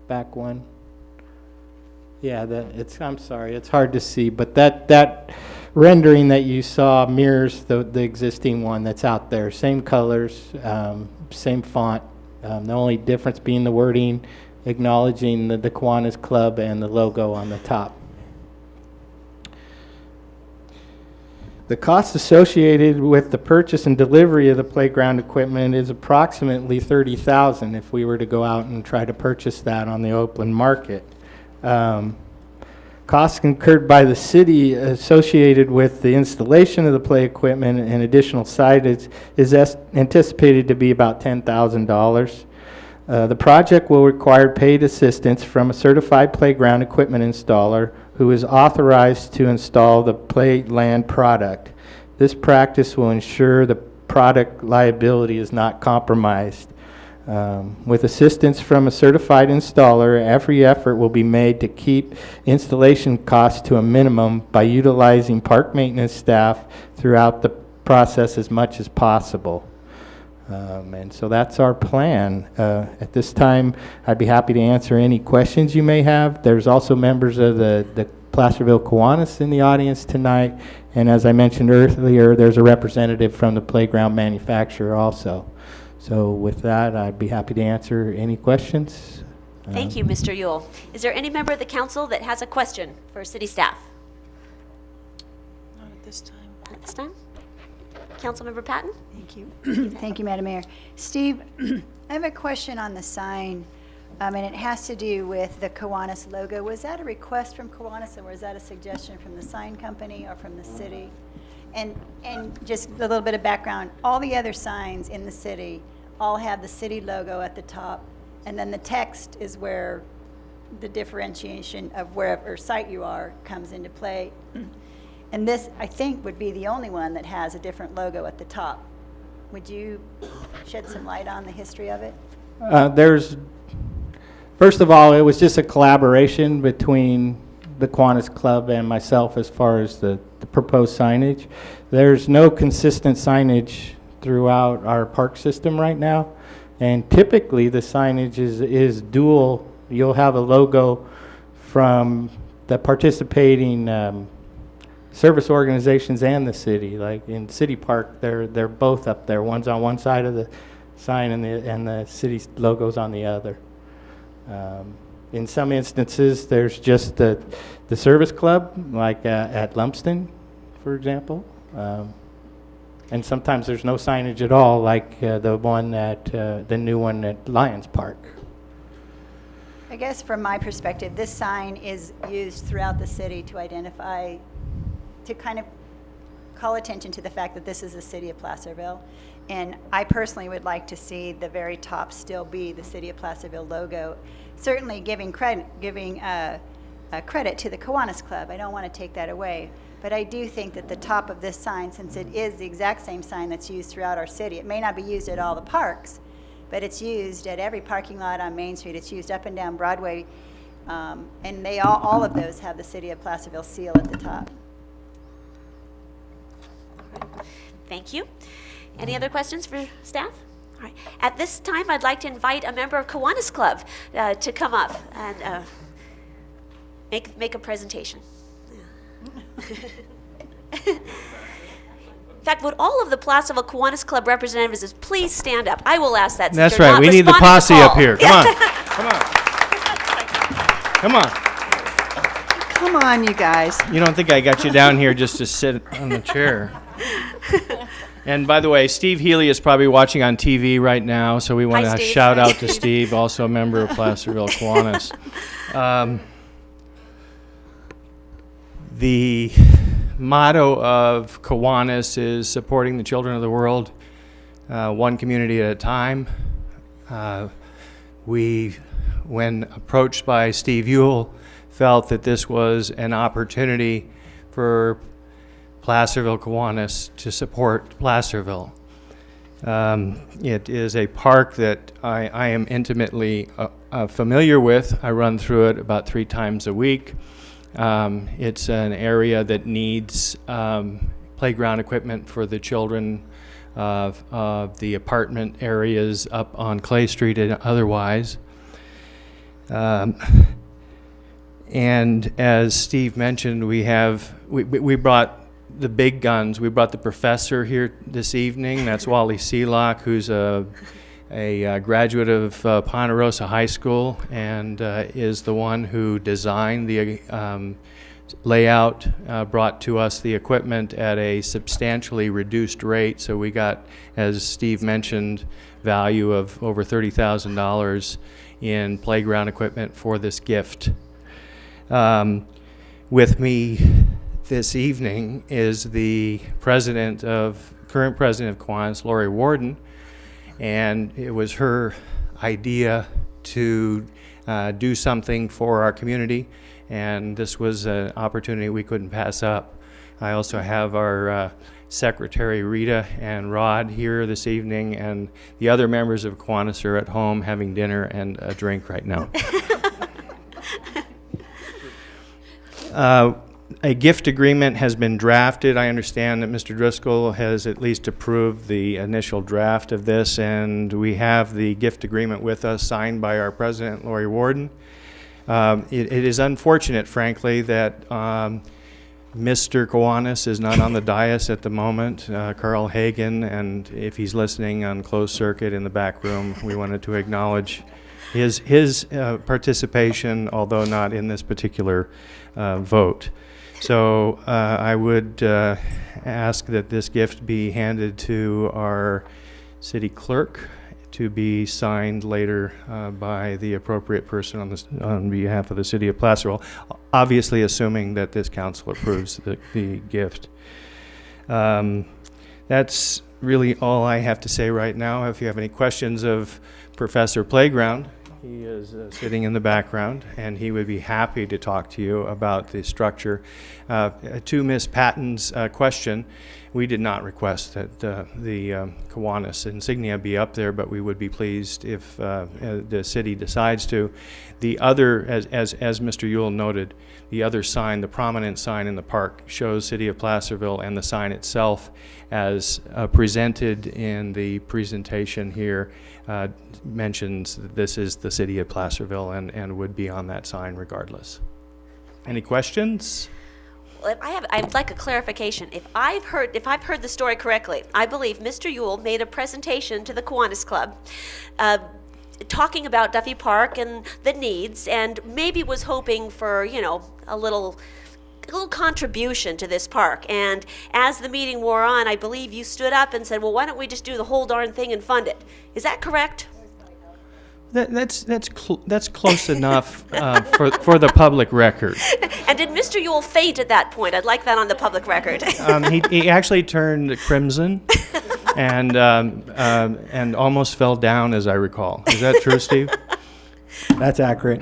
Back one. Yeah, I'm sorry, it's hard to see, but that rendering that you saw mirrors the existing one that's out there. Same colors, same font. The only difference being the wording, acknowledging the Kiwanis Club and the logo on the top. The cost associated with the purchase and delivery of the playground equipment is approximately $30,000 if we were to go out and try to purchase that on the open market. Costs incurred by the city associated with the installation of the play equipment and additional signage is anticipated to be about $10,000. The project will require paid assistance from a certified playground equipment installer who is authorized to install the playland product. This practice will ensure the product liability is not compromised. With assistance from a certified installer, every effort will be made to keep installation costs to a minimum by utilizing park maintenance staff throughout the process as much as possible. And so that's our plan. At this time, I'd be happy to answer any questions you may have. There's also members of the Placerville Kiwanis in the audience tonight. And as I mentioned earlier, there's a representative from the playground manufacturer also. So with that, I'd be happy to answer any questions. Thank you, Mr. Yule. Is there any member of the council that has a question for city staff? Not at this time. At this time? Councilmember Patton? Thank you. Thank you, Madam Mayor. Steve, I have a question on the sign, and it has to do with the Kiwanis logo. Was that a request from Kiwanis, or was that a suggestion from the sign company or from the city? And just a little bit of background, all the other signs in the city all have the city logo at the top, and then the text is where the differentiation of wherever site you are comes into play. And this, I think, would be the only one that has a different logo at the top. Would you shed some light on the history of it? First of all, it was just a collaboration between the Kiwanis Club and myself as far as the proposed signage. There's no consistent signage throughout our park system right now, and typically the signage is dual. You'll have a logo from the participating service organizations and the city. Like in City Park, they're both up there. One's on one side of the sign and the city's logo's on the other. In some instances, there's just the service club, like at Lumsden, for example. And sometimes there's no signage at all, like the new one at Lions Park. I guess from my perspective, this sign is used throughout the city to identify, to kind of call attention to the fact that this is the city of Placerville. And I personally would like to see the very top still be the city of Placerville logo. Certainly giving credit to the Kiwanis Club. I don't want to take that away. But I do think that the top of this sign, since it is the exact same sign that's used throughout our city, it may not be used at all the parks, but it's used at every parking lot on Main Street. It's used up and down Broadway. And they all of those have the city of Placerville seal at the top. Thank you. Any other questions for staff? All right. At this time, I'd like to invite a member of Kiwanis Club to come up and make a presentation. In fact, would all of the Placerville Kiwanis Club representatives please stand up? I will ask that. Since That's you're right. not We need the responding to posse up call. here. Come on. Come on. Come on. Come on, you guys. You don't think I got you down here just to sit on the chair? And by the way, Steve Healy is probably watching on TV right now, so we want Hi, to Steve. shout out to Steve, also a member of Placerville Kiwanis. The motto of Kiwanis is supporting the children of the world, one community at a time. We, when approached by Steve Ewell, felt that this was an opportunity for Placerville Kiwanis to support Placerville. It is a park that I am intimately familiar with. I run through it about 3 times a week. It's an area that needs playground equipment for the children of the apartment areas up on Clay Street and otherwise. And as Steve mentioned, we brought the big guns. We brought the professor here this evening. That's Wally Seelock, who's a graduate of Ponderosa High School and is the one who designed the layout, brought to us the equipment at a substantially reduced rate. So we got, as Steve mentioned, value of over $30,000 in playground equipment for this gift. With me this evening is the current president of Kiwanis, Lori Warden, and it was her idea to do something for our community, and this was an opportunity we couldn't pass up. I also have our Secretary Rita and Rod here this evening, and the other members of Kiwanis are at home having dinner and a drink right now. A gift agreement has been drafted. I understand that Mr. Driscoll has at least approved the initial draft of this, and we have the gift agreement with us, signed by our president, Lori Warden. It is unfortunate, frankly, that Mr. Kiwanis is not on the dais at the moment, Carl Hagan, and if he's listening on closed circuit in the back room, we wanted to acknowledge his participation, although not in this particular vote. So I would ask that this gift be handed to our city clerk to be signed later by the appropriate person on behalf of the city of Placerville, obviously assuming that this council approves the gift. That's really all I have to say right now. If you have any questions of Professor Playground, he is sitting in the background, and he would be happy to talk to you about the structure. To Ms. Patton's question, we did not request that the Kiwanis insignia be up there, but we would be pleased if the city decides to. The other, as Mr. Ewell noted, the other sign, the prominent sign in the park, shows City of Placerville, and the sign itself, as presented in the presentation here, mentions that this is the City of Placerville and would be on that sign regardless. Any questions? Well, I'd like a clarification. If I've heard the story correctly, I believe Mr. Ewell made a presentation to the Kiwanis Club, talking about Duffy Park and the needs, and maybe was hoping for, a little contribution to this park. And as the meeting wore on, I believe you stood up and said, well, why don't we just do the whole darn thing and fund it? Is that correct? That's close enough for the public record. And did Mr. Ewell faint at that point? I'd like that on the public record. He actually turned crimson and almost fell down, as I recall. Is that true, Steve? That's accurate.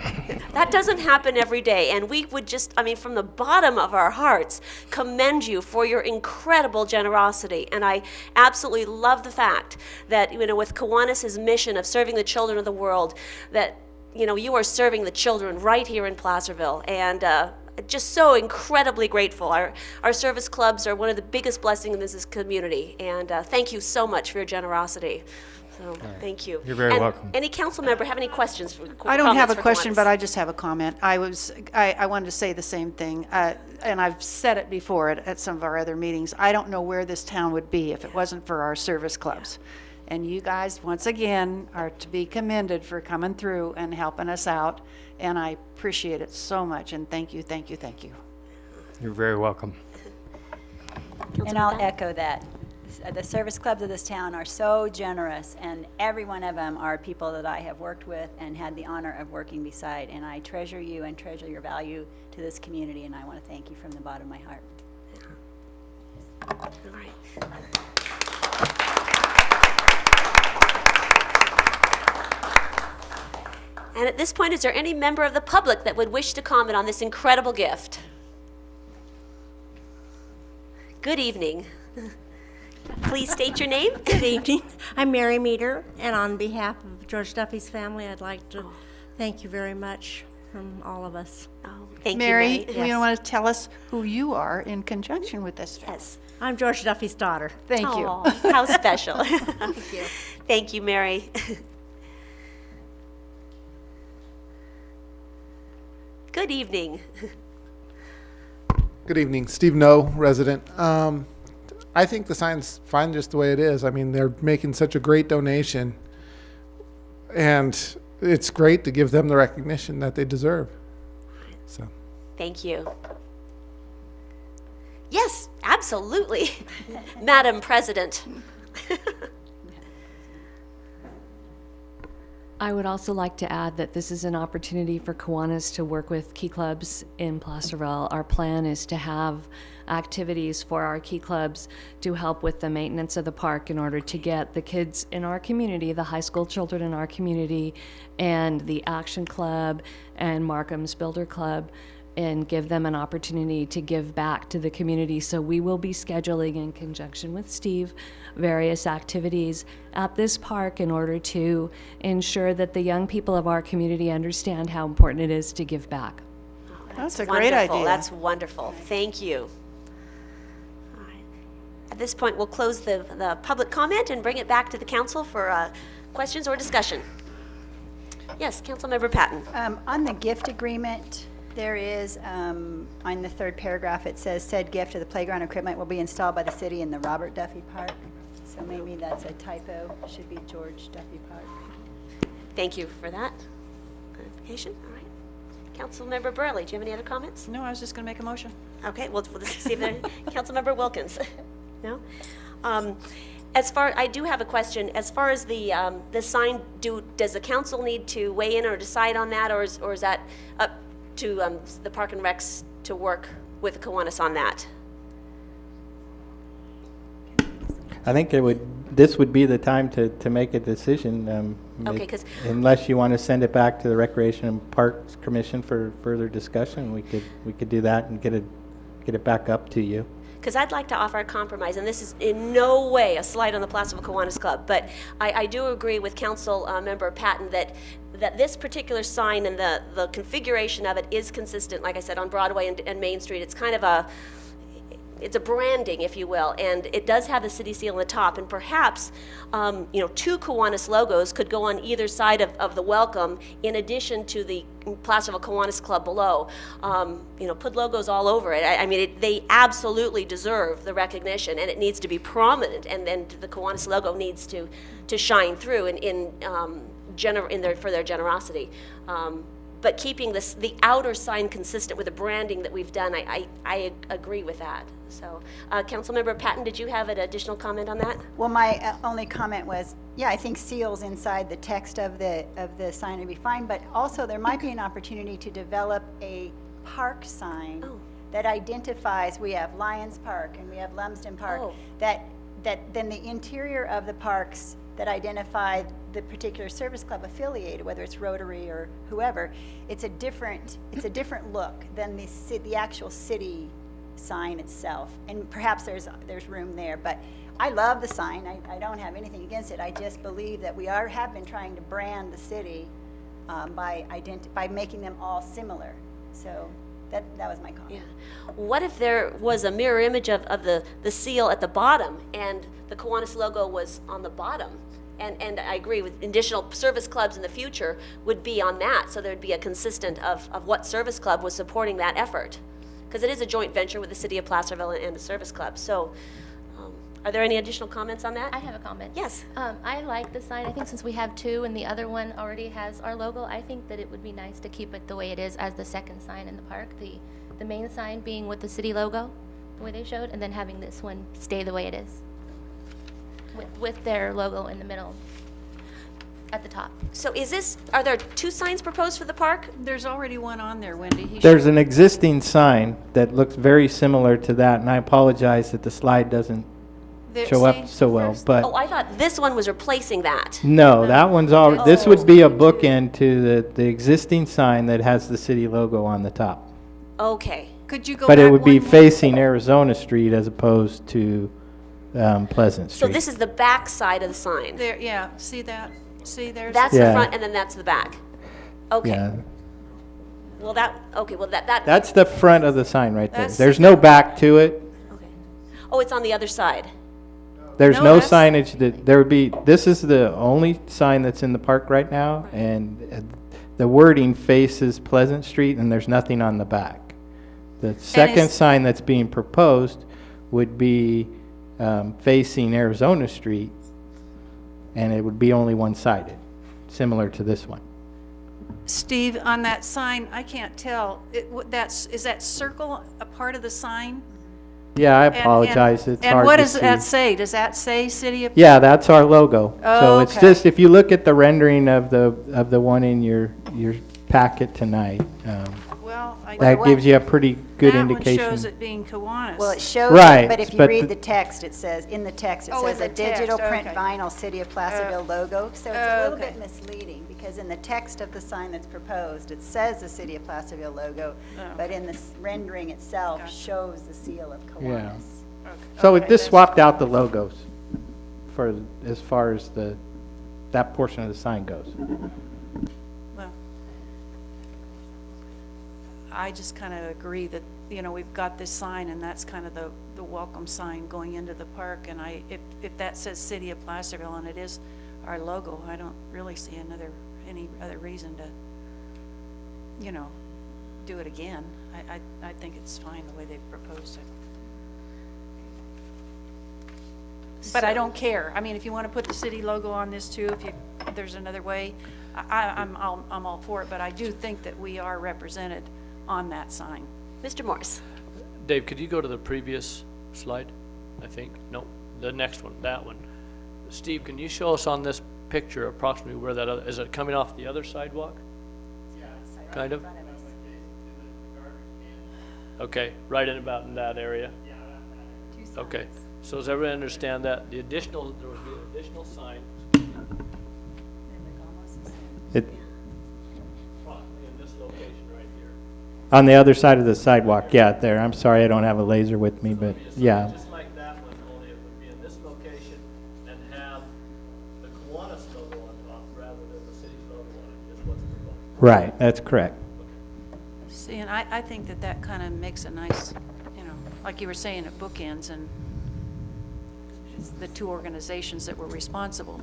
That doesn't happen every day, and we would just, from the bottom of our hearts, commend you for your incredible generosity. And I absolutely love the fact that, with Kiwanis' mission of serving the children of the world, that, you are serving the children right here in Placerville. And just so incredibly grateful. Our service clubs are one of the biggest blessings in this community, and thank you so much for your generosity. So, thank you. You're very welcome. Any council member have any questions? I don't have a question, but I just have a comment. I wanted to say the same thing, and I've said it before at some of our other meetings. I don't know where this town would be if it wasn't for our service clubs. And you guys, once again, are to be commended for coming through and helping us out. And I appreciate it so much. And thank you, thank you, thank you. You're very welcome. And I'll echo that. The service clubs of this town are so generous, and every one of them are people that I have worked with and had the honor of working beside. And I treasure you and treasure your value to this community, and I want to thank you from the bottom of my heart. All right. And at this point, is there any member of the public that would wish to comment on this incredible gift? Good evening. Please state your name. Good evening. I'm Mary Meter, and on behalf of George Duffy's family, I'd like to thank you very much from all of us. Oh, thank Mary, you, Mary. you want to tell us who you are in conjunction with this? Yes. I'm George Duffy's daughter. Thank you. Aw, how special. Thank you. Thank you, Mary. Good evening. Good evening, Steve No, resident. I think the sign's fine just the way it is. I mean, they're making such a great donation, and it's great to give them the recognition that they deserve. So, Thank you. Yes, absolutely. Madam President. I would also like to add that this is an opportunity for Kiwanis to work with Key Clubs in Placerville. Our plan is to have activities for our Key Clubs to help with the maintenance of the park in order to get the kids in our community, the high school children in our community, and the Action Club and Markham's Builder Club, and give them an opportunity to give back to the community. So we will be scheduling, in conjunction with Steve, various activities at this park in order to ensure that the young people of our community understand how important it is to give back. That's a great Wonderful. idea. That's wonderful. Thank you. All right. At this point, we'll close the public comment and bring it back to the council for questions or discussion. Yes, Councilmember Patton. On the gift agreement, there is, on the third paragraph, it says, said gift of the playground equipment will be installed by the city in the Robert Duffy Park. So maybe that's a typo, should be George Duffy Park. Thank you for that clarification. All right. Councilmember Burley, do you have any other comments? No, I was just going to make a motion. Okay, we'll just see if there, Councilmember Wilkins. No? I do have a question. As far as the sign, does the council need to weigh in or decide on that, or is that up to the Park and Recs to work with Kiwanis on that? I think this would be the time to make a decision. Okay, 'cause- unless you want to send it back to the Recreation and Parks Commission for further discussion, we could do that and get it back up to you. Because I'd like to offer a compromise, and this is in no way a slight on the Placerville Kiwanis Club, but I do agree with Council Member Patton that this particular sign and the configuration of it is consistent, like I said, on Broadway and Main Street. It's kind of it's a branding, if you will, and it does have the city seal on the top, and perhaps, two Kiwanis logos could go on either side of the welcome, in addition to the Placerville Kiwanis Club below. Put logos all over it. I mean, they absolutely deserve the recognition, and it needs to be prominent, and then the Kiwanis logo needs to shine through for their generosity. But keeping the outer sign consistent with the branding that we've done, I agree with that. So, Councilmember Patton, did you have an additional comment on that? Well, my only comment was, yeah, I think seals inside the text of the sign would be fine, but also there might be an opportunity to develop a park sign that identifies, we have Lions Park and we have Lumsden Park, that then the interior of the parks that identify the particular service club affiliated, whether it's Rotary or whoever, it's a different look than the actual city sign itself. And perhaps there's room there, but I love the sign. I don't have anything against it. I just believe that we have been trying to brand the city by making them all similar. So that was my comment. Yeah. What if there was a mirror image of the seal at the bottom and the Kiwanis logo was on the bottom? And I agree with additional service clubs in the future would be on that, so there'd be a consistent of what service club was supporting that effort. Because it is a joint venture with the city of Placerville and the service club. So are there any additional comments on that? I have a comment. Yes. I like the sign. I think since we have two and the other one already has our logo, I think that it would be nice to keep it the way it is as the second sign in the park. The main sign being with the city logo, the way they showed, and then having this one stay the way it is. With their logo in the middle at the top. So are there two signs proposed for the park? There's already one on there, Wendy. There's an existing sign that looks very similar to that, and I apologize that the slide doesn't show up so well, but. Oh, I thought this one was replacing that. No, that one's already, this would be a bookend to the existing sign that has the city logo on the top. Okay. Could you go But back it would be one more? facing Arizona Street as opposed to Pleasant So Street. this is the back side of the sign. There, yeah, see that? See, there's. That's Yeah. the front, and then that's the back. Okay. Yeah, Well, that. that's the front of the sign right there. That's- There's no back to it. Okay. Oh, it's on the other side. There's No, no that's- signage that, there would be, this is the only sign that's in the park right now, and the wording faces Pleasant Street, and there's nothing on the back. The second is- sign that's being proposed would be facing Arizona Street, and it would be only one-sided, similar to this one. Steve, on that sign, I can't tell, is that circle a part of the sign? Yeah, I And- apologize, it's And hard what to does that see. say? Does that say City of? Yeah, that's our logo. Oh, So it's okay. just, if you look at the rendering of the one in your packet tonight, Well, that gives you a pretty good That one indication. shows it being Kiwanis. Well, it shows Right, it, but if you but read the- the text, it says, in the text, it Oh, in says a the text, digital print okay. vinyl City of Placerville logo. So it's a little okay. bit misleading, because in the text of the sign that's proposed, it says the City of Placerville logo, Oh. but in the rendering itself Gotcha. shows the seal of Yeah. Kiwanis. So it Okay, just that's- swapped out the logos for, as far as that portion of the sign goes. Well, I just kind of agree that, we've got this sign, and that's kind of the welcome sign going into the park, and if that says City of Placerville and it is our logo, I don't really see any other reason to, do it again. I think it's fine the way they've proposed it. But I don't care. I mean, if you want to put the city logo on this too, if there's another way, I'm all for it, but I do think that we are represented on that sign. Mr. Morris. Dave, could you go to the previous slide? I think, no, the next one, that one. Steve, can you show us on this picture approximately where that other, is it coming off the other sidewalk? Kind of? Okay, right in about in that area? Okay, so does everyone understand that? There would be additional signs It, in this location right here. on the other side of the sidewalk, yeah, there. I'm sorry, I don't have a laser with me, but yeah. Just like that one, only it would be in this location and have the Kiwanis logo on top rather than the city's logo on it, is what's proposed. Right, that's correct. See, and I think that kind of makes a nice, like you were saying, it bookends, and it's the two organizations that were responsible,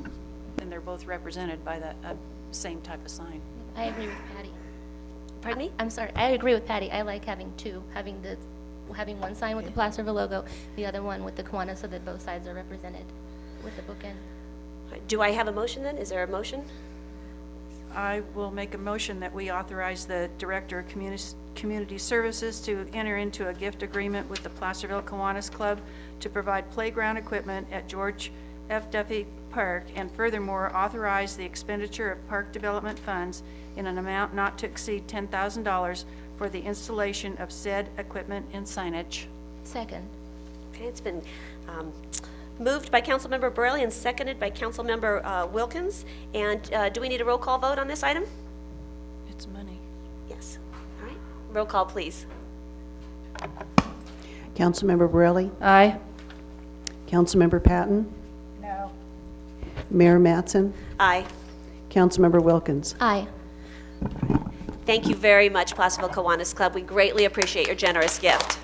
and they're both represented by that same type of sign. I agree with Patty. Pardon me? I'm sorry, I agree with Patty. I like having two, having one sign with the Placerville logo, the other one with the Kiwanis, so that both sides are represented with the bookend. Do I have a motion then? Is there a motion? I will make a motion that we authorize the Director of Community Services to enter into a gift agreement with the Placerville Kiwanis Club to provide playground equipment at George F. Duffy Park, and furthermore, authorize the expenditure of park development funds in an amount not to exceed $10,000 for the installation of said equipment and signage. Second. Okay, it's been moved by Councilmember Borelli and seconded by Councilmember Wilkins. And do we need a roll call vote on this item? It's money. Yes. All right. Roll call, please. Councilmember Borelli? Aye. Councilmember Patton? No. Mayor Matson? Aye. Councilmember Wilkins? Aye. Thank you very much, Placerville Kiwanis Club. We greatly appreciate your generous gift.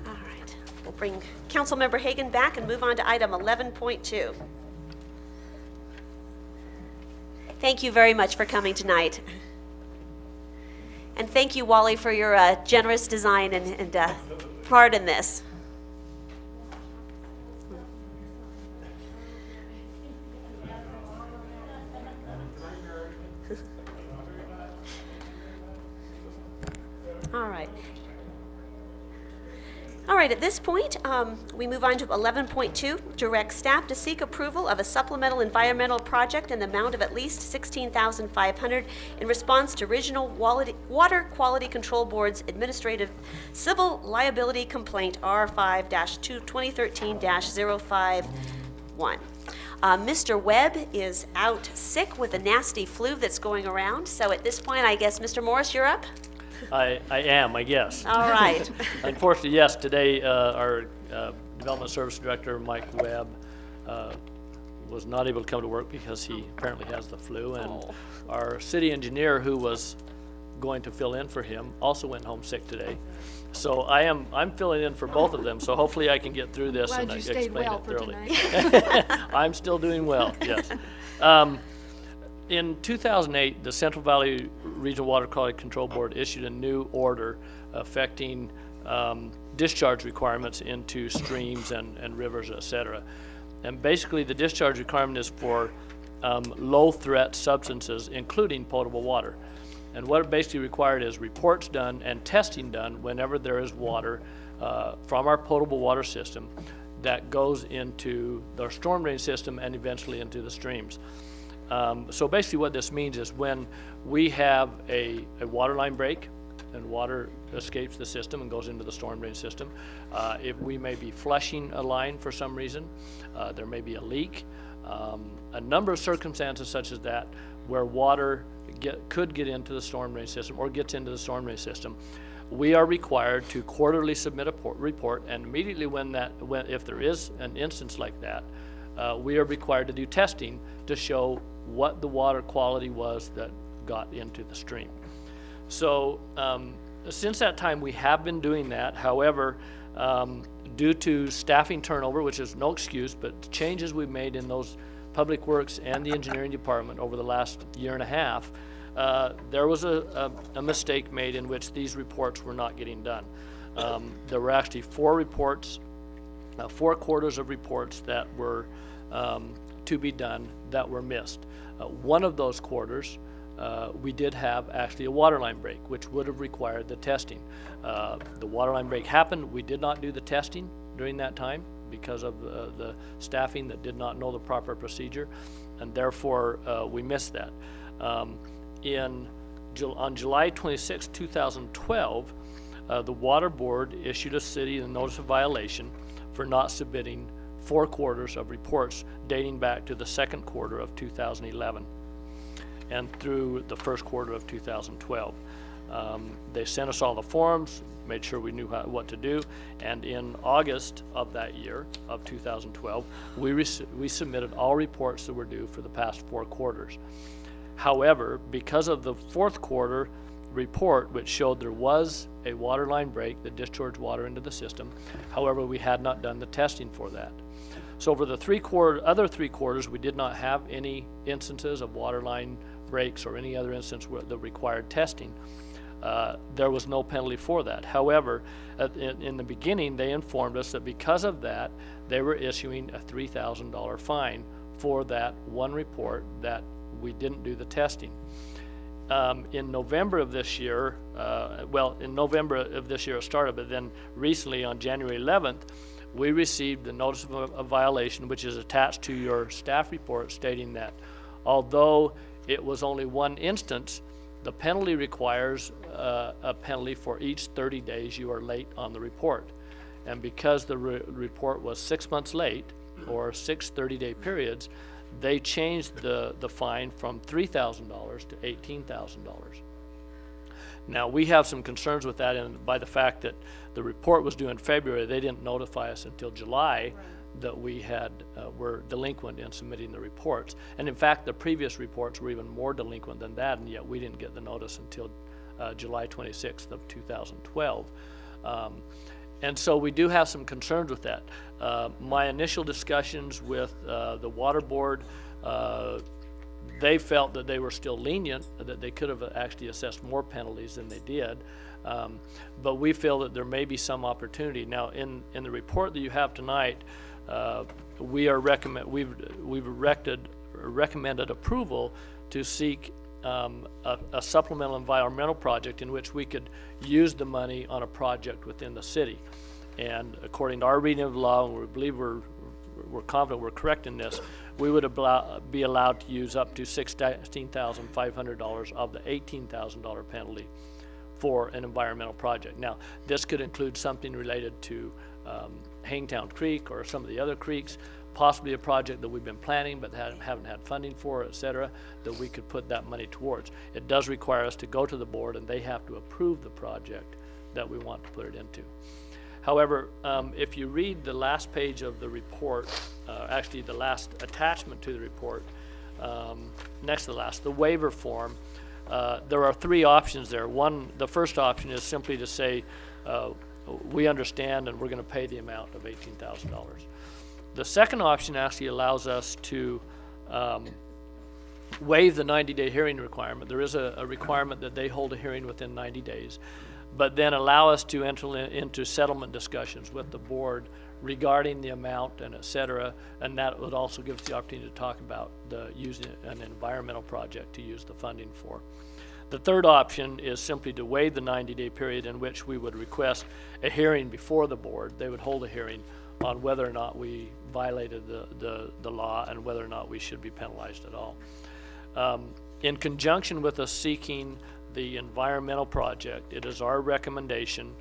All right. We'll bring Councilmember Hagan back and move on to item 11.2. Thank you very much for coming tonight. And thank you, Wally, for your generous design and part in this. All right. All right, at this point, we move on to 11.2, direct staff to seek approval of a supplemental environmental project in the amount of at least $16,500 in response to Regional Water Quality Control Board's administrative civil liability complaint R5-2013-051. Mr. Webb is out sick with a nasty flu that's going around, so at this point, I guess, Mr. Morris, you're up? I am, I guess. All right. Unfortunately, yes, today our Development Service Director, Mike Webb, was not able to come to work because he apparently has the flu. And our city engineer, who was going to fill in for him, also went home sick today. So I'm filling in for both of them, so hopefully I can get through this Glad and you explain stayed well it for thoroughly. tonight. I'm still doing well, yes. In 2008, the Central Valley Regional Water Quality Control Board issued a new order affecting discharge requirements into streams and rivers, et cetera. And basically, the discharge requirement is for low-threat substances, including potable water. And what it basically required is reports done and testing done whenever there is water from our potable water system that goes into the storm drain system and eventually into the streams. So basically what this means is when we have a water line break and water escapes the system and goes into the storm drain system, if we may be flushing a line for some reason, there may be a leak, a number of circumstances such as that where water could get into the storm drain system or gets into the storm drain system, we are required to quarterly submit a report, and immediately if there is an instance like that, we are required to do testing to show what the water quality was that got into the stream. So since that time, we have been doing that. However, due to staffing turnover, which is no excuse, but changes we've made in those Public Works and the Engineering Department over the last year and a half, there was a mistake made in which these reports were not getting done. There were actually 4 quarters of reports that were to be done that were missed. One of those quarters, we did have actually a water line break, which would have required the testing. The water line break happened. We did not do the testing during that time because of the staffing that did not know the proper procedure, and therefore we missed that. On July 26, 2012, the Water Board issued a city a notice of violation for not submitting 4 quarters of reports dating back to the second quarter of 2011 and through the first quarter of 2012. They sent us all the forms, made sure we knew what to do, and in August of that year, of 2012, we submitted all reports that were due for the past 4 quarters. However, because of the 4th quarter report, which showed there was a water line break that discharged water into the system, however, we had not done the testing for that. So over the other 3 quarters, we did not have any instances of water line breaks or any other instance that required testing. There was no penalty for that. However, in the beginning, they informed us that because of that, they were issuing a $3,000 fine for that one report that we didn't do the testing. In November of this year, in November of this year it started, but then recently on January 11th, we received the notice of a violation, which is attached to your staff report, stating that although it was only one instance, the penalty requires a penalty for each 30 days you are late on the report. And because the report was 6 months late, or 6 30-day periods, they changed the fine from $3,000 to $18,000. Now, we have some concerns with that, and by the fact that the report was due in February, they didn't notify us until July that we were delinquent in submitting the reports. And in fact, the previous reports were even more delinquent than that, and yet we didn't get the notice until July 26th of 2012. And so we do have some concerns with that. My initial discussions with the Water Board, they felt that they were still lenient, that they could have actually assessed more penalties than they did. But we feel that there may be some opportunity. Now, in the report that you have tonight, we've recommended approval to seek a supplemental environmental project in which we could use the money on a project within the city. And according to our reading of the law, and we believe we're confident we're correct in this, we would be allowed to use up to $16,500 of the $18,000 penalty for an environmental project. Now, this could include something related to Hangtown Creek or some of the other creeks, possibly a project that we've been planning but haven't had funding for, et cetera, that we could put that money towards. It does require us to go to the board, and they have to approve the project that we want to put it into. However, if you read the last page of the report, actually the last attachment to the report, next to the last, the waiver form, there are three options there. The first option is simply to say, we understand and we're going to pay the amount of $18,000. The second option actually allows us to waive the 90-day hearing requirement. There is a requirement that they hold a hearing within 90 days, but then allow us to enter into settlement discussions with the board regarding the amount and et cetera, and that would also give us the opportunity to talk about using an environmental project to use the funding for. The third option is simply to waive the 90-day period in which we would request a hearing before the board. They would hold a hearing on whether or not we violated the law and whether or not we should be penalized at all. In conjunction with us seeking the environmental project, it is our recommendation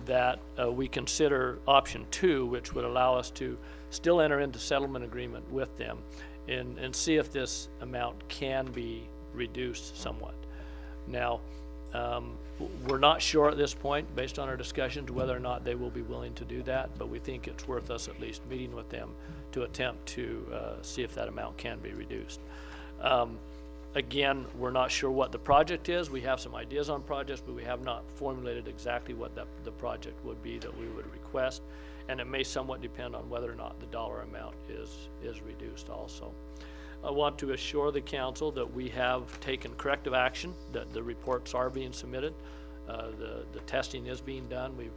that we consider option 2, which would allow us to still enter into settlement agreement with them and see if this amount can be reduced somewhat. Now, we're not sure at this point, based on our discussions, whether or not they will be willing to do that, but we think it's worth us at least meeting with them to attempt to see if that amount can be reduced. Again, we're not sure what the project is. We have some ideas on projects, but we have not formulated exactly what the project would be that we would request, and it may somewhat depend on whether or not the dollar amount is reduced also. I want to assure the council that we have taken corrective action, that the reports are being submitted, the testing is being done. We've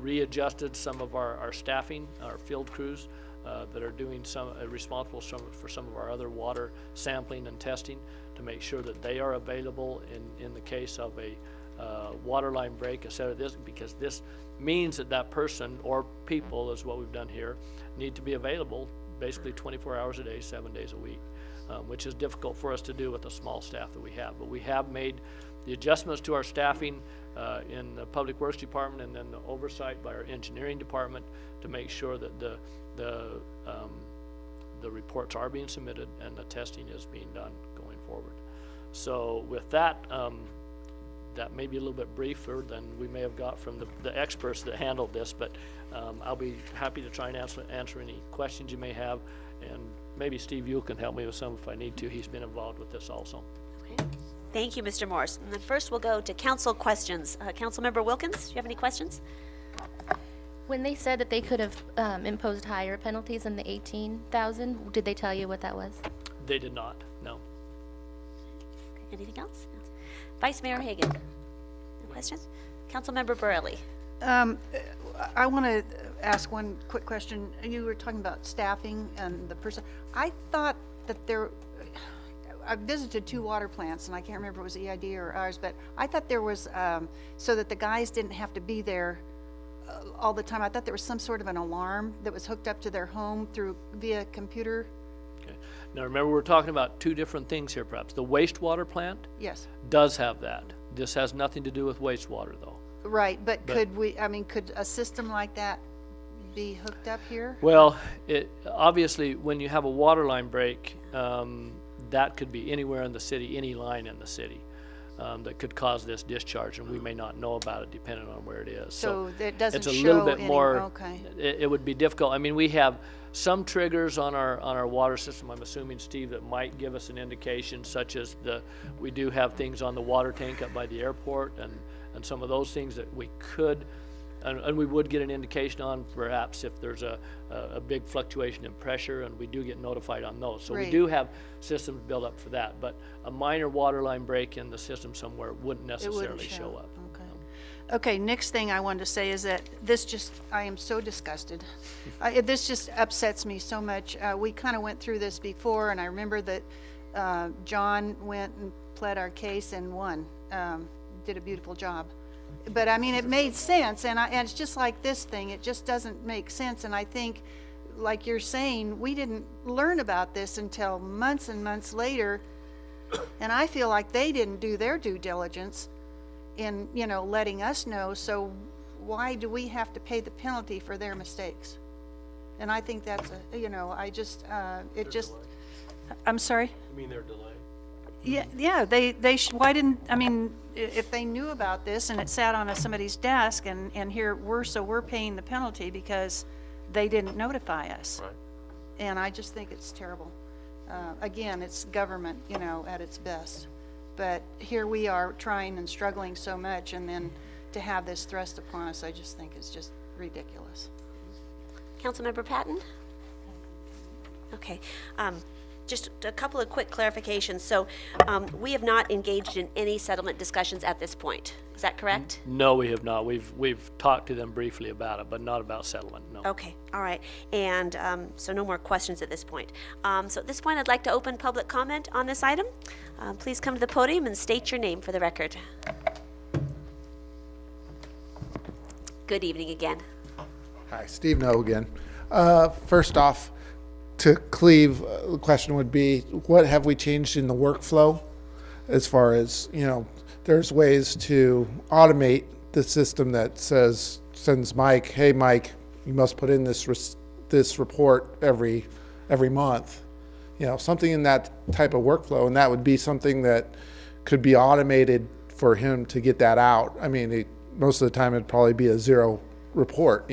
readjusted some of our staffing, our field crews, that are doing responsible for some of our other water sampling and testing to make sure that they are available in the case of a water line break, et cetera, because this means that person or people, is what we've done here, need to be available basically 24 hours a day, 7 days a week, which is difficult for us to do with the small staff that we have. But we have made the adjustments to our staffing in the Public Works Department, and then the oversight by our engineering department to make sure that the reports are being submitted and the testing is being done going forward. So with that, that may be a little bit briefer than we may have got from the experts that handled this, but I'll be happy to try and answer any questions you may have, and maybe Steve, you can help me with some if I need to. He's been involved with this also. Okay. Thank you, Mr. Morse. And then first we'll go to council questions. Councilmember Wilkins, do you have any questions? When they said that they could have imposed higher penalties than the 18,000, did they tell you what that was? They did not, no. Okay. Anything else? No. Vice Mayor Hagan, no questions? Councilmember Borelli. I want to ask one quick question. You were talking about staffing and the person. I thought that I visited 2 water plants, and I can't remember if it was EID or ours, but I thought there was, so that the guys didn't have to be there all the time. I thought there was some sort of an alarm that was hooked up to their home via computer. Okay. Now remember, we're talking about 2 different things here perhaps. The wastewater plant Yes. does have that. This has nothing to do with wastewater though. Right, but could a system like that be hooked up here? Well, obviously when you have a water line break, that could be anywhere in the city, any line in the city. That could cause this discharge, and we may not know about it depending on where it is. So it doesn't it's a show little bit any, more. okay. It would be difficult. I mean, we have some triggers on our water system. I'm assuming, Steve, that might give us an indication, such as we do have things on the water tank up by the airport, and some of those things that we could. And we would get an indication on perhaps if there's a big fluctuation in pressure, and we do get notified on those. So we do have systems built up for that, but a minor water line break in the system somewhere wouldn't necessarily show up. Okay. Okay, next thing I wanted to say is that I am so disgusted. This just upsets me so much. We kind of went through this before, and I remember that John went and pled our case and won, did a beautiful job. but I mean, it made sense, and it's just like this thing, it just doesn't make sense, and I think, like you're saying, we didn't learn about this until months and months later, and I feel like they didn't do their due diligence in, letting us know, so why do we have to pay the penalty for their mistakes? And I think that's I'm sorry? You mean their delay? Yeah, why didn't, if they knew about this and it sat on somebody's desk and here we're paying the penalty because they didn't notify us. Right. And I just think it's terrible. Again, it's government, at its best. But here we are trying and struggling so much, and then to have this thrust upon us, I just think is just ridiculous. Councilmember Patton? Okay. Just a couple of quick clarifications. So we have not engaged in any settlement discussions at this point. Is that correct? No, we have not. We've talked to them briefly about it, but not about settlement, no. Okay, all right. And so no more questions at this point. So at this point, I'd like to open public comment on this item. Please come to the podium and state your name for the record. Good evening again. Hi, Steve No again. First off, to Cleve, the question would be, what have we changed in the workflow? As far as, there's ways to automate the system that sends Mike, hey Mike, you must put in this report every month. Something in that type of workflow, and that would be something that could be automated for him to get that out. Most of the time it'd probably be a zero report,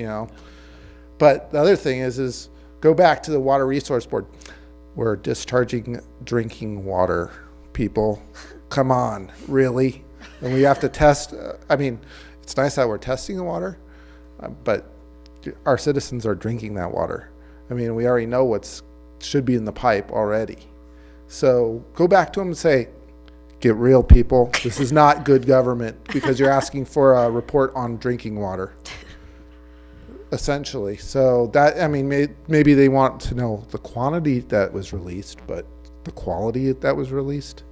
But the other thing is go back to the Water Resource Board. We're discharging drinking water, people. Come on, really? And we have to test. It's nice that we're testing the water, but our citizens are drinking that water. We already know what should be in the pipe already. So go back to them and say, get real, people. This is not good government because you're asking for a report on drinking water. Essentially. So that, maybe they want to know the quantity that was released, but the quality that was released.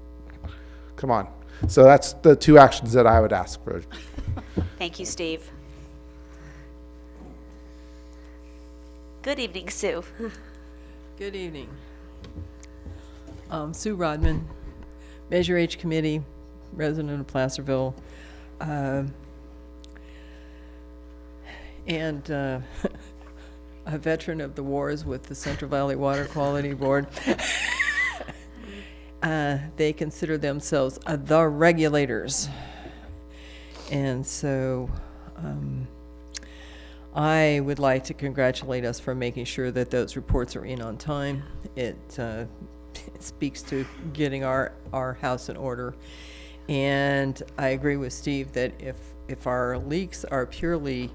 Come on. So that's the two actions that I would ask for. Thank you, Steve. Good evening, Sue. Good evening. Sue Rodman, Measure H Committee, resident of Placerville. And a veteran of the wars with the Central Valley Water Quality Board. They consider themselves the regulators. And so I would like to congratulate us for making sure that those reports are in on time. It speaks to getting our house in order. And I agree with Steve that if our leaks are purely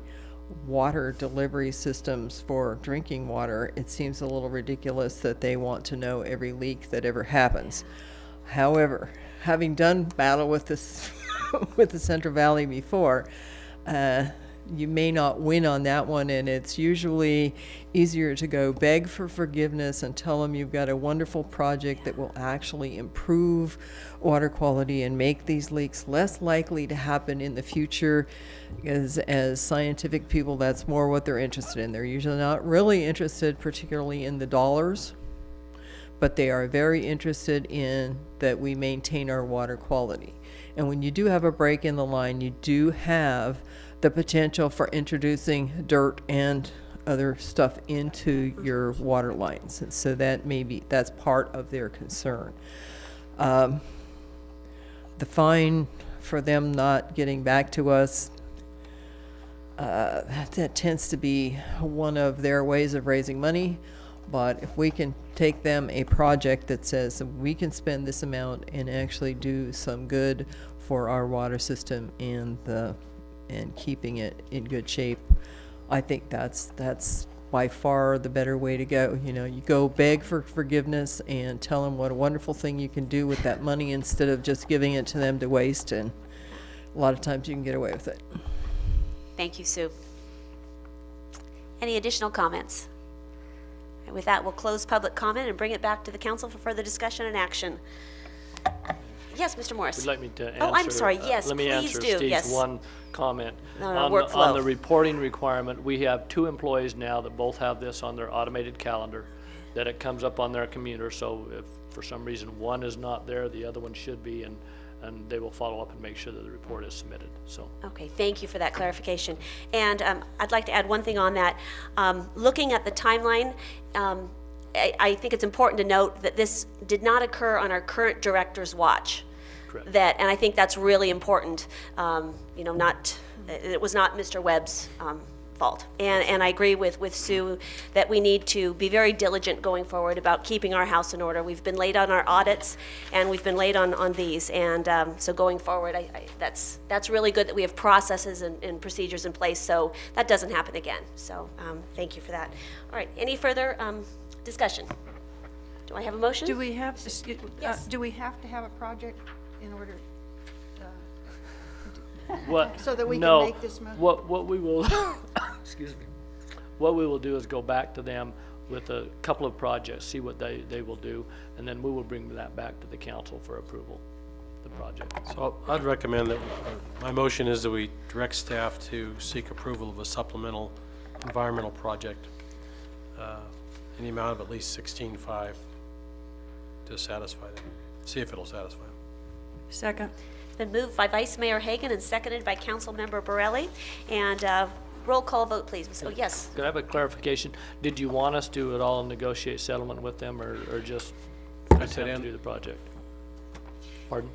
water delivery systems for drinking water, it seems a little ridiculous that they want to know every leak that ever happens. However, having done battle with this with the Central Valley before, you may not win on that one, and it's usually easier to go beg for forgiveness and tell them you've got a wonderful project that will actually improve water quality and make these leaks less likely to happen in the future. As scientific people, that's more what they're interested in. They're usually not really interested particularly in the dollars, but they are very interested in that we maintain our water quality. And when you do have a break in the line, you do have the potential for introducing dirt and other stuff into your water lines. And so that's part of their concern. The fine for them not getting back to us, that tends to be one of their ways of raising money. But if we can take them a project that says we can spend this amount and actually do some good for our water system and keeping it in good shape, I think that's by far the better way to go. You go beg for forgiveness and tell them what a wonderful thing you can do with that money instead of just giving it to them to waste, and a lot of times you can get away with it. Thank you, Sue. Any additional comments? And with that, we'll close public comment and bring it back to the council for further discussion and action. Yes, Mr. Morris. Would you like me to answer? Oh, I'm sorry. Yes, let me please answer do. Steve's Yes. one comment. On On the workflow. reporting requirement, we have 2 employees now that both have this on their automated calendar, that it comes up on their computer, so if for some reason one is not there, the other one should be, and they will follow up and make sure that the report is submitted, so. Okay, thank you for that clarification. And I'd like to add one thing on that. Looking at the timeline, I think it's important to note that this did not occur on our current director's watch. Correct. And I think that's really important. You know, it was not Mr. Webb's fault. And I agree with Sue that we need to be very diligent going forward about keeping our house in order. We've been late on our audits, and we've been late on these. And so going forward, that's really good that we have processes and procedures in place so that doesn't happen again. So thank you for that. All right, any further discussion? Do I have a motion? Do we have, Yes. do we have to have a project in order, What? so that we No. can make this motion? What we will, excuse me, what we will do is go back to them with a couple of projects, see what they will do, and then we will bring that back to the council for approval, the project. So I'd recommend that, my motion is that we direct staff to seek approval of a supplemental environmental project in the amount of at least $16,500 to satisfy them. See if it'll satisfy them. Second. It's been moved by Vice Mayor Hagan and seconded by Councilmember Borelli. And roll call vote, please. Oh, yes. Could I have a clarification? Did you want us to at all negotiate settlement with them, or just have to do the project? Pardon?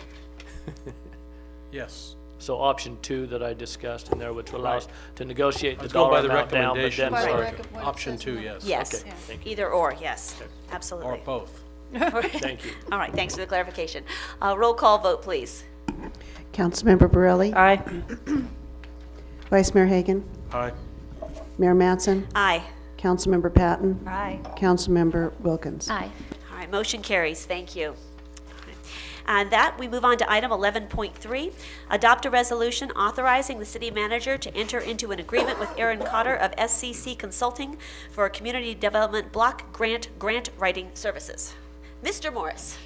Yes. So option 2 that I discussed in there, which will allow us to negotiate the Let's go dollar by the amount down, but then. recommendation. What it Option says 2, in yes. Yes. Okay, thank you. Either or, yes. Absolutely. Or both. Thank you. All right, thanks for the clarification. Roll call vote, please. Councilmember Borelli? Aye. Vice Mayor Hagan? Aye. Mayor Mattson? Aye. Councilmember Patton? Aye. Councilmember Wilkins? Aye. All right, motion carries. Thank you. And that, we move on to item 11.3, adopt a resolution authorizing the city manager to enter into an agreement with Aaron Cotter of SCC Consulting for community development block grant writing services. Mr. Morris.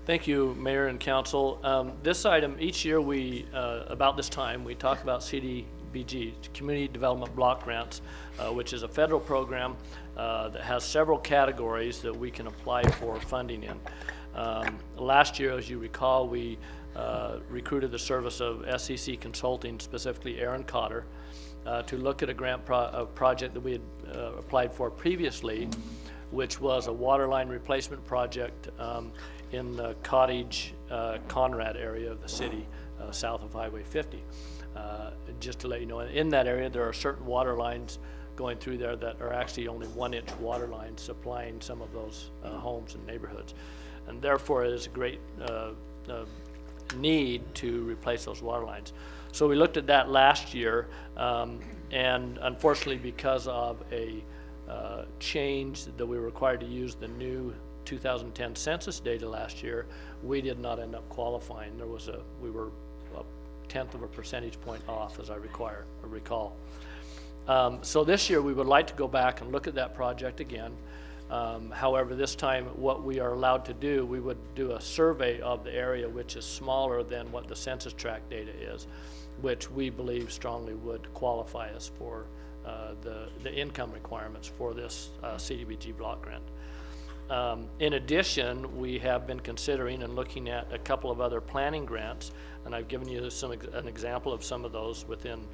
Thank you, Mayor and Council. This item, each year we, about this time, we talk about CDBG, Community Development Block Grants, which is a federal program that has several categories that we can apply for funding in. Last year, as you recall, we recruited the service of SCC Consulting, specifically Aaron Cotter, to look at a grant project that we had applied for previously, which was a water line replacement project in the Cottage Conrad area of the city, south of Highway 50. Just to let you know, in that area, there are certain water lines going through there that are actually only 1-inch water lines supplying some of those homes and neighborhoods. And therefore, it is a great need to replace those water lines. So we looked at that last year, and unfortunately, because of a change that we were required to use the new 2010 census data last year, we did not end up qualifying. We were a 1/10 of a percentage point off, as I recall. So this year, we would like to go back and look at that project again. However, this time, what we are allowed to do, we would do a survey of the area, which is smaller than what the census tract data is, which we believe strongly would qualify us for the income requirements for this CDBG block grant. In addition, we have been considering and looking at a couple of other planning grants, and I've given you an example of some of those within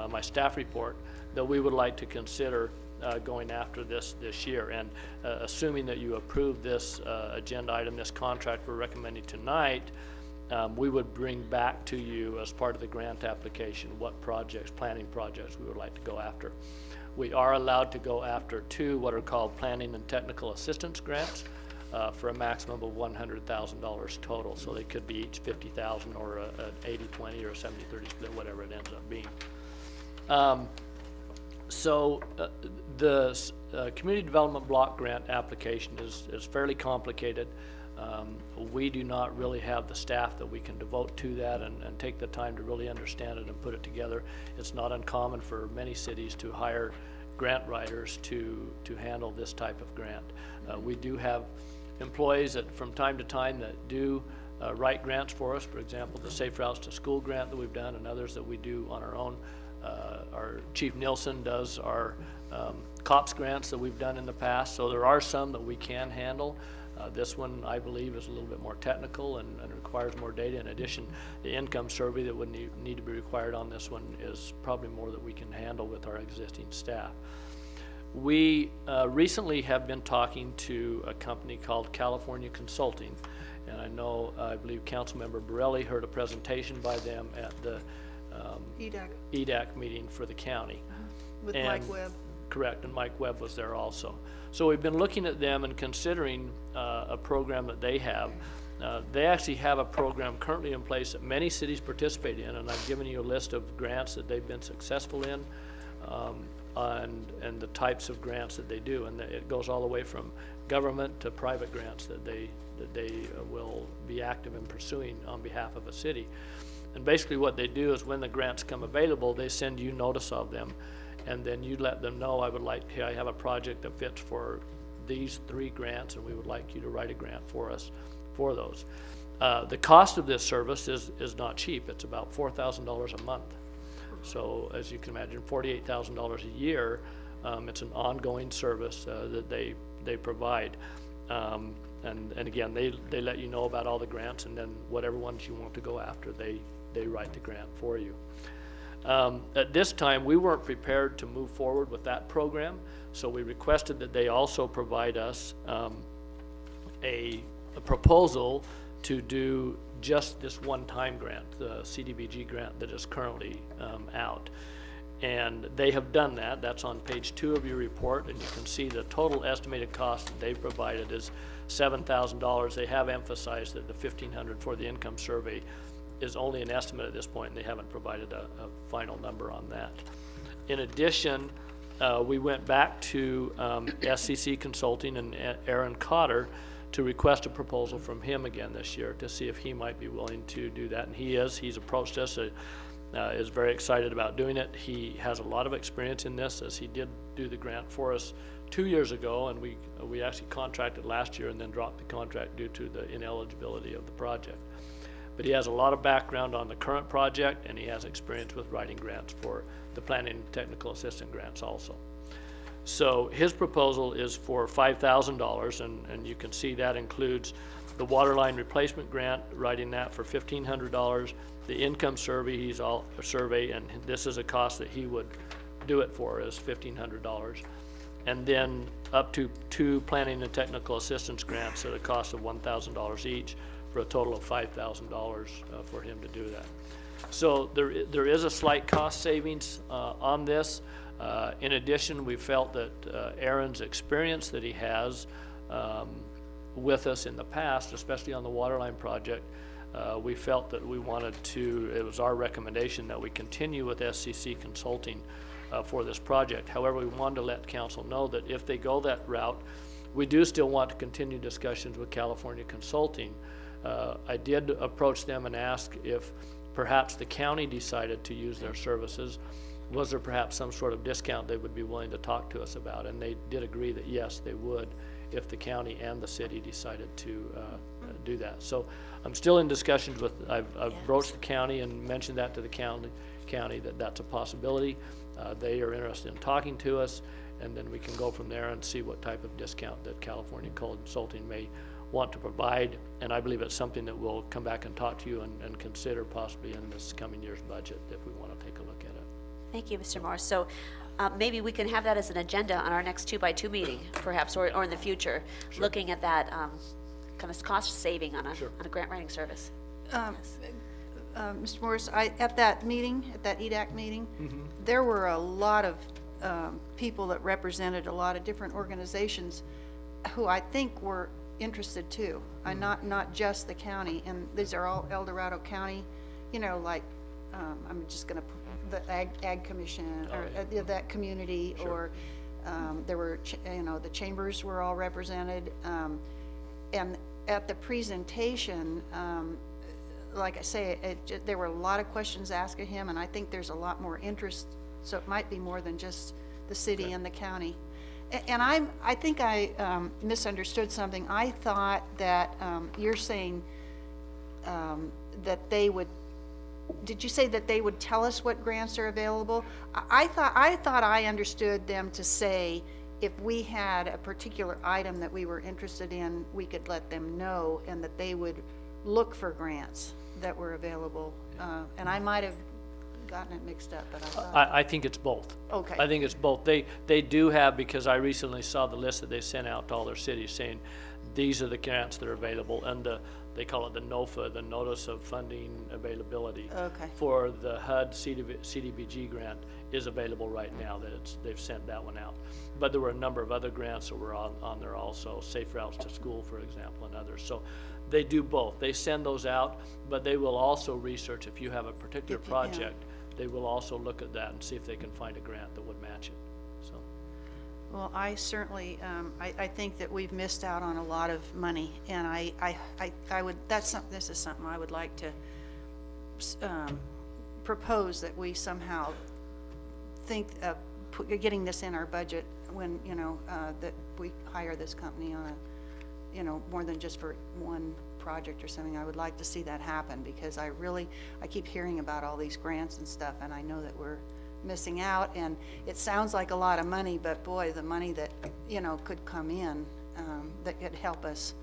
my staff report that we would like to consider going after this year. And assuming that you approve this agenda item, this contract we're recommending tonight, we would bring back to you as part of the grant application what projects, planning projects we would like to go after. We are allowed to go after 2 what are called planning and technical assistance grants for a maximum of $100,000 total. So they could be each $50,000 or an 80-20 or a 70-30 split, whatever it ends up being. The community development block grant application is fairly complicated. We do not really have the staff that we can devote to that and take the time to really understand it and put it together. It's not uncommon for many cities to hire grant writers to handle this type of grant. We do have employees that from time to time that do write grants for us. For example, the Safe Routes to School grant that we've done and others that we do on our own. Our Chief Nielsen does our COPS grants that we've done in the past. So there are some that we can handle. This one, I believe, is a little bit more technical and requires more data. In addition, the income survey that would need to be required on this one is probably more that we can handle with our existing staff. We recently have been talking to a company called California Consulting, and I believe Councilmember Borelli heard a presentation by them at the EDAC meeting for the county. With And- Mike Webb. Correct, and Mike Webb was there also. So we've been looking at them and considering a program that they have. They actually have a program currently in place that many cities participate in, and I've given you a list of grants that they've been successful in, and the types of grants that they do. And it goes all the way from government to private grants that they will be active in pursuing on behalf of a city. And basically what they do is when the grants come available, they send you notice of them. And then you let them know, I have a project that fits for these 3 grants, and we would like you to write a grant for us for those. The cost of this service is not cheap. It's about $4,000 a month. So as you can imagine, $48,000 a year. It's an ongoing service that they provide. And again, they let you know about all the grants, and then whatever ones you want to go after, they write the grant for you. At this time, we weren't prepared to move forward with that program, so we requested that they also provide us a proposal to do just this one-time grant, the CDBG grant that is currently out. And they have done that. That's on page 2 of your report, and you can see the total estimated cost that they've provided is $7,000. They have emphasized that the $1,500 for the income survey is only an estimate at this point, and they haven't provided a final number on that. In addition, we went back to SCC Consulting and Aaron Cotter to request a proposal from him again this year to see if he might be willing to do that, and he is. He's approached us, is very excited about doing it. He has a lot of experience in this, as he did do the grant for us 2 years ago, and we actually contracted last year and then dropped the contract due to the ineligibility of the project. But he has a lot of background on the current project, and he has experience with writing grants for the planning and technical assistant grants also. So his proposal is for $5,000, and you can see that includes the water line replacement grant, writing that for $1,500, the income survey, and this is a cost that he would do it for, is $1,500. And then up to 2 planning and technical assistance grants at a cost of $1,000 each, for a total of $5,000 for him to do that. So there is a slight cost savings on this. In addition, we felt that Aaron's experience that he has with us in the past, especially on the waterline project, we felt that we wanted to, it was our recommendation that we continue with SCC Consulting for this project. However, we wanted to let council know that if they go that route, we do still want to continue discussions with California Consulting. I did approach them and ask if perhaps the county decided to use their services, was there perhaps some sort of discount they would be willing to talk to us about? And they did agree that yes, they would if the county and the city decided to do that. So I'm still in discussions with, I've broached the county and mentioned that to the county that that's a possibility. They are interested in talking to us, and then we can go from there and see what type of discount that California Consulting may want to provide. And I believe it's something that we'll come back and talk to you and consider possibly in this coming year's budget if we want to take a look at it. Thank you, Mr. Morris. So maybe we can have that as an agenda on our next 2x2 meeting, perhaps, or in the future, looking at that kind of cost saving on a grant writing service. Mr. Morris, at that meeting, at that EDAC meeting, there were a lot of people that represented a lot of different organizations who I think were interested too, not just the county, and these are all El Dorado County, you know, like I'm just going to the Ag Commission or that community, or there were the chambers were all represented, and at the presentation, like I say, there were a lot of questions asked of him, and I think there's a lot more interest, so it might be more than just the city and the county. And I think I misunderstood something. I thought that you're saying that they would, did you say that they would tell us what grants are available? I thought I understood them to say if we had a particular item that we were interested in, we could let them know, and that they would look for grants that were available. And I might have gotten it mixed up, but I thought. I think it's both. Okay. I think it's both. They do have, because I recently saw the list that they sent out to all their cities saying, these are the grants that are available, and they call it the NOFA, the Notice of Funding Availability. Okay. For the HUD CDBG grant is available right now, they've sent that one out. But there were a number of other grants that were on there also, Safe Routes to School, for example, and others. So they do both. They send those out, but they will also research if you have a particular project. They will also look at that and see if they can find a grant that would match it. So. Well, I certainly, I think that we've missed out on a lot of money, and I would, this is something I would like to propose, that we somehow think of getting this in our budget when, you know, that we hire this company on a, you know, more than just for one project or something. I would like to see that happen, because I keep hearing about all these grants and stuff, and I know that we're missing out, and it sounds like a lot of money, but boy, the money that, you know, could come in, that could help us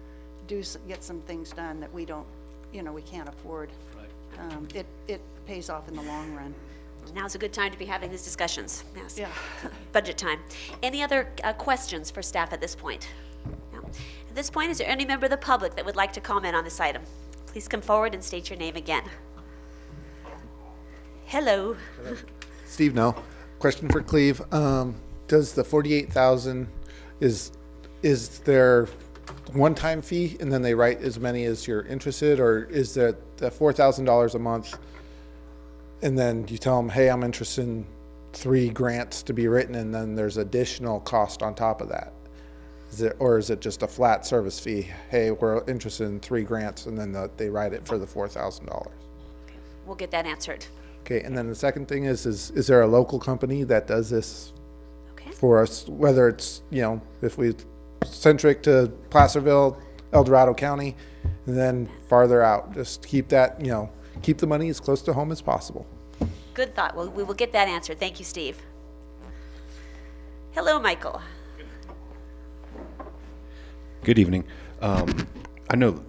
get some things done that we don't, you know, we can't afford. Right. It pays off in the long run. Now's a good time to be having these discussions. Yes. Yeah. Budget time. Any other questions for staff at this point? No. At this point, is there any member of the public that would like to comment on this item? Please come forward and state your name again. Hello. Steve, no. Question for Cleve. Does the 48,000, is there one-time fee and then they write as many as you're interested, or is there the $4,000 a month and then you tell them, hey, I'm interested in 3 grants to be written, and then there's additional cost on top of that? Or is it just a flat service fee? Hey, we're interested in 3 grants, and then they write it for the $4,000. We'll get that answered. Okay, and then the second thing is there a local company that does this for us, whether it's, you know, if we centric to Placerville, El Dorado County, and then farther out, just keep that, you know, keep the money as close to home as possible. Good thought. Well, we will get that answered. Thank you, Steve. Hello, Michael. Good evening. I know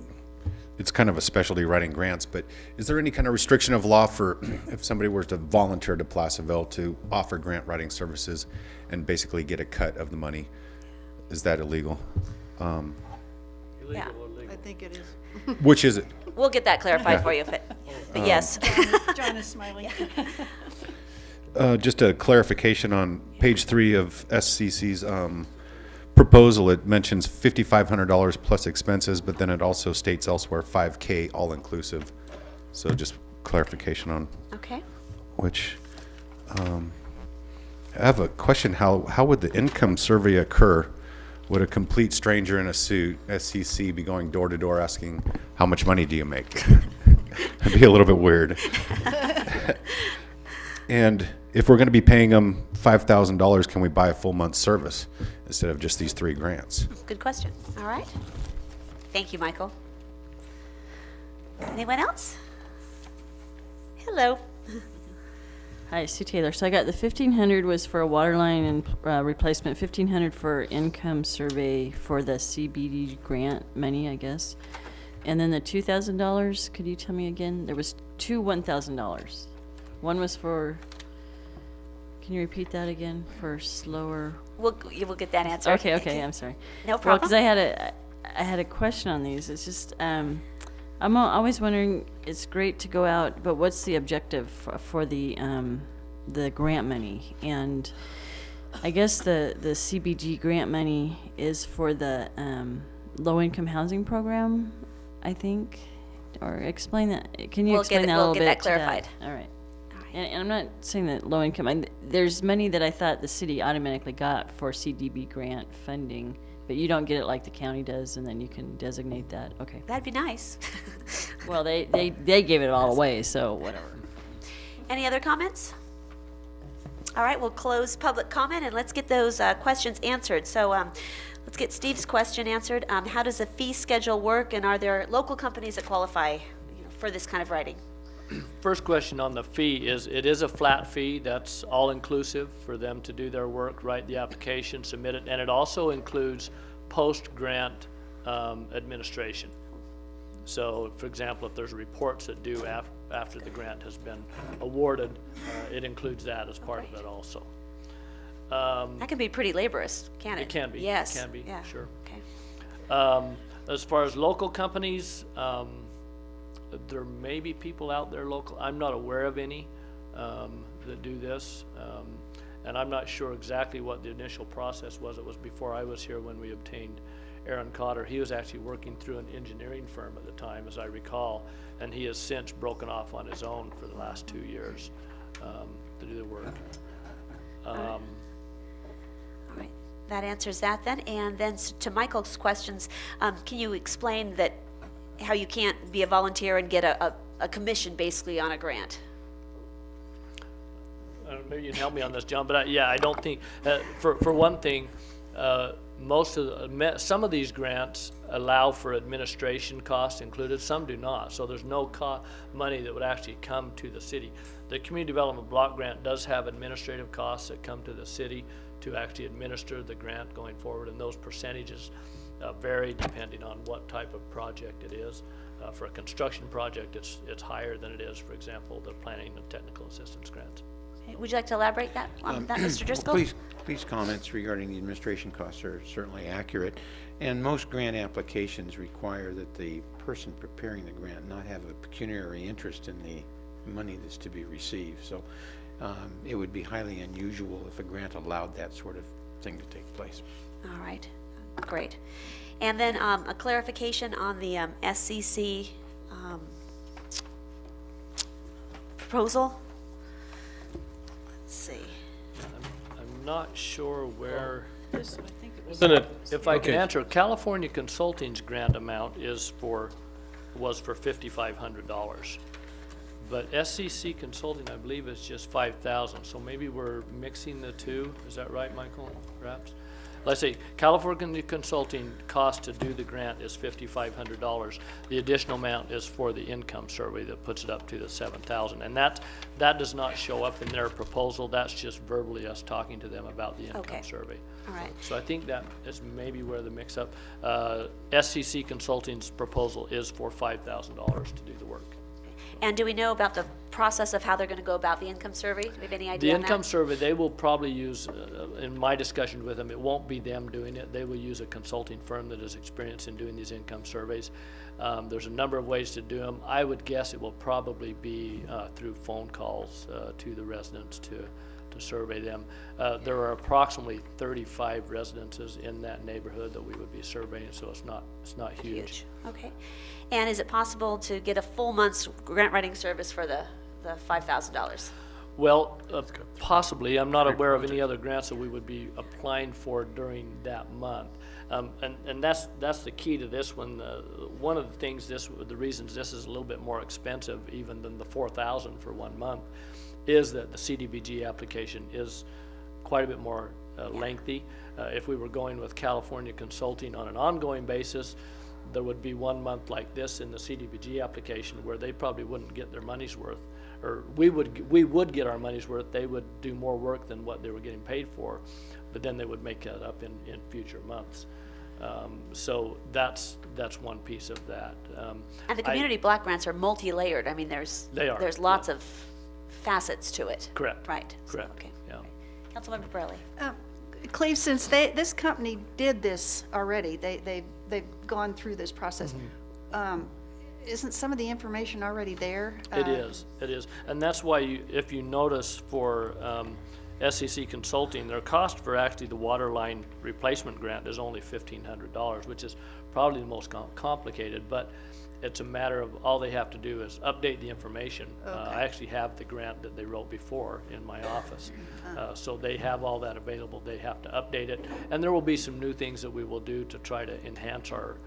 it's kind of a specialty writing grants, but is there any kind of restriction of law for if somebody were to volunteer to Placerville to offer grant writing services and basically get a cut of the money? Is that illegal? Illegal Yeah. or legal? I think it is. Which is it? We'll get that clarified for you, but yes. John is smiling. Just a clarification on page 3 of SCC's proposal. It mentions $5,500 plus expenses, but then it also states elsewhere $5K all inclusive. So just clarification on Okay. which. I have a question. How would the income survey occur? Would a complete stranger in a suit, SCC, be going door to door asking, how much money do you make? That'd be a little bit weird. And if we're going to be paying them $5,000, can we buy a full month's service instead of just these 3 grants? Good question. All right. Thank you, Michael. Anyone else? Hello. Hi, Sue Taylor. So I got the 1,500 was for a water line and replacement, 1,500 for income survey for the CBD grant money, I guess. And then the $2,000, could you tell me again? There was 2 $1,000. One was for, can you repeat that again, for slower? You will get that answered. Okay, I'm sorry. No Well, problem. because I had a question on these. It's just, I'm always wondering, it's great to go out, but what's the objective for the grant money? And I guess the CBG grant money is for the low-income housing program, I think, or explain that. Can you explain that a little bit? We'll get that clarified. All right. And I'm not saying that low income. There's money that I thought the city automatically got for CDB grant funding, but you don't get it like the county does, and then you can designate that. Okay. That'd be nice. Well, they gave it all away, so whatever. Any other comments? All right, we'll close public comment and let's get those questions answered. So let's get Steve's question answered. How does the fee schedule work, and are there local companies that qualify for this kind of writing? First question on the fee is, it is a flat fee. That's all-inclusive for them to do their work, write the application, submit it, and it also includes post-grant administration. So, for example, if there's reports that due after the grant has been awarded, it includes that as part of it also. That can be pretty laborious, can't it? It can be. Yes. It can be, Yeah. sure. Okay. As far as local companies, there may be people out there local. I'm not aware of any that do this. And I'm not sure exactly what the initial process was. It was before I was here when we obtained Aaron Cotter. He was actually working through an engineering firm at the time, as I recall, and he has since broken off on his own for the last 2 years to do the work. All right, that answers that then. And then to Michael's questions, can you explain that how you can't be a volunteer and get a commission basically on a grant? Maybe you can help me on this, John, but yeah, I don't think, for one thing, some of these grants allow for administration costs included, some do not. So there's no money that would actually come to the city. The Community Development Block Grant does have administrative costs that come to the city to actually administer the grant going forward, and those percentages vary depending on what type of project it is. For a construction project, it's higher than it is, for example, the planning and technical assistance grants. Okay, would you like to elaborate on that, Mr. Driscoll? Please, comments regarding the administration costs are certainly accurate. And most grant applications require that the person preparing the grant not have a pecuniary interest in the money that's to be received. So it would be highly unusual if a grant allowed that sort of thing to take place. All right, great. And then a clarification on the SCC proposal. Let's see. I'm not sure where, Isn't it? if I can Okay. answer, California Consulting's grant amount was for $5,500. But SCC Consulting, I believe, is just $5,000, so maybe we're mixing the two. Is that right, Michael, perhaps? Let's say California Consulting cost to do the grant is $5,500. The additional amount is for the income survey that puts it up to the $7,000. And that does not show up in their proposal. That's just verbally us talking to them about the income Okay. survey. All right. So I think that is maybe where the mix-up. SCC Consulting's proposal is for $5,000 to do the work. And do we know about the process of how they're going to go about the income survey? Do we have any The idea on that? income survey, they will probably use, in my discussion with them, it won't be them doing it. They will use a consulting firm that is experienced in doing these income surveys. There's a number of ways to do them. I would guess it will probably be through phone calls to the residents to survey them. There are approximately 35 residences in that neighborhood that we would be surveying, so it's not huge. Okay. And is it possible to get a full month's grant writing service for the $5,000? Well, possibly. I'm not aware of any other grants that we would be applying for during that month. And that's the key to this one. One of the things, the reasons this is a little bit more expensive even than the $4,000 for 1 month, is that the CDBG application is quite a bit more lengthy. If we were going with California Consulting on an ongoing basis, there would be 1 month like this in the CDBG application where they probably wouldn't get their money's worth, or we would get our money's worth. They would do more work than what they were getting paid for, but then they would make that up in future months. So that's one piece of that. And the community block grants are multi-layered. I mean, there's lots of facets to it. Correct. Right. Correct. So, okay. Yeah. Councilmember Burley. Cleve, since this company did this already, they've gone through this process. Isn't some of the information already there? It is, and that's why if you notice for SCC Consulting, their cost for actually the water line replacement grant is only $1,500, which is probably the most complicated, but it's a matter of all they have to do is update the information. I actually have the grant that they wrote before in my office. So they have all that available. They have to update it. And there will be some new things that we will do to try to enhance our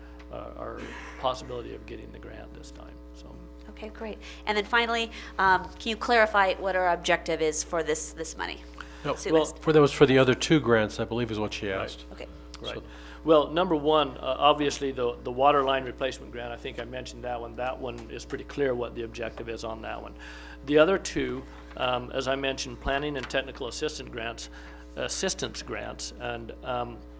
possibility of getting the grant this time. So. Okay, great. And then finally, can you clarify what our objective is for this money? No, well, for the other two grants, I believe is what she asked. Okay. Right. Well, number one, obviously, the water line replacement grant, I think I mentioned that one. That one is pretty clear what the objective is on that one. The other two, as I mentioned, planning and technical assistance grants, and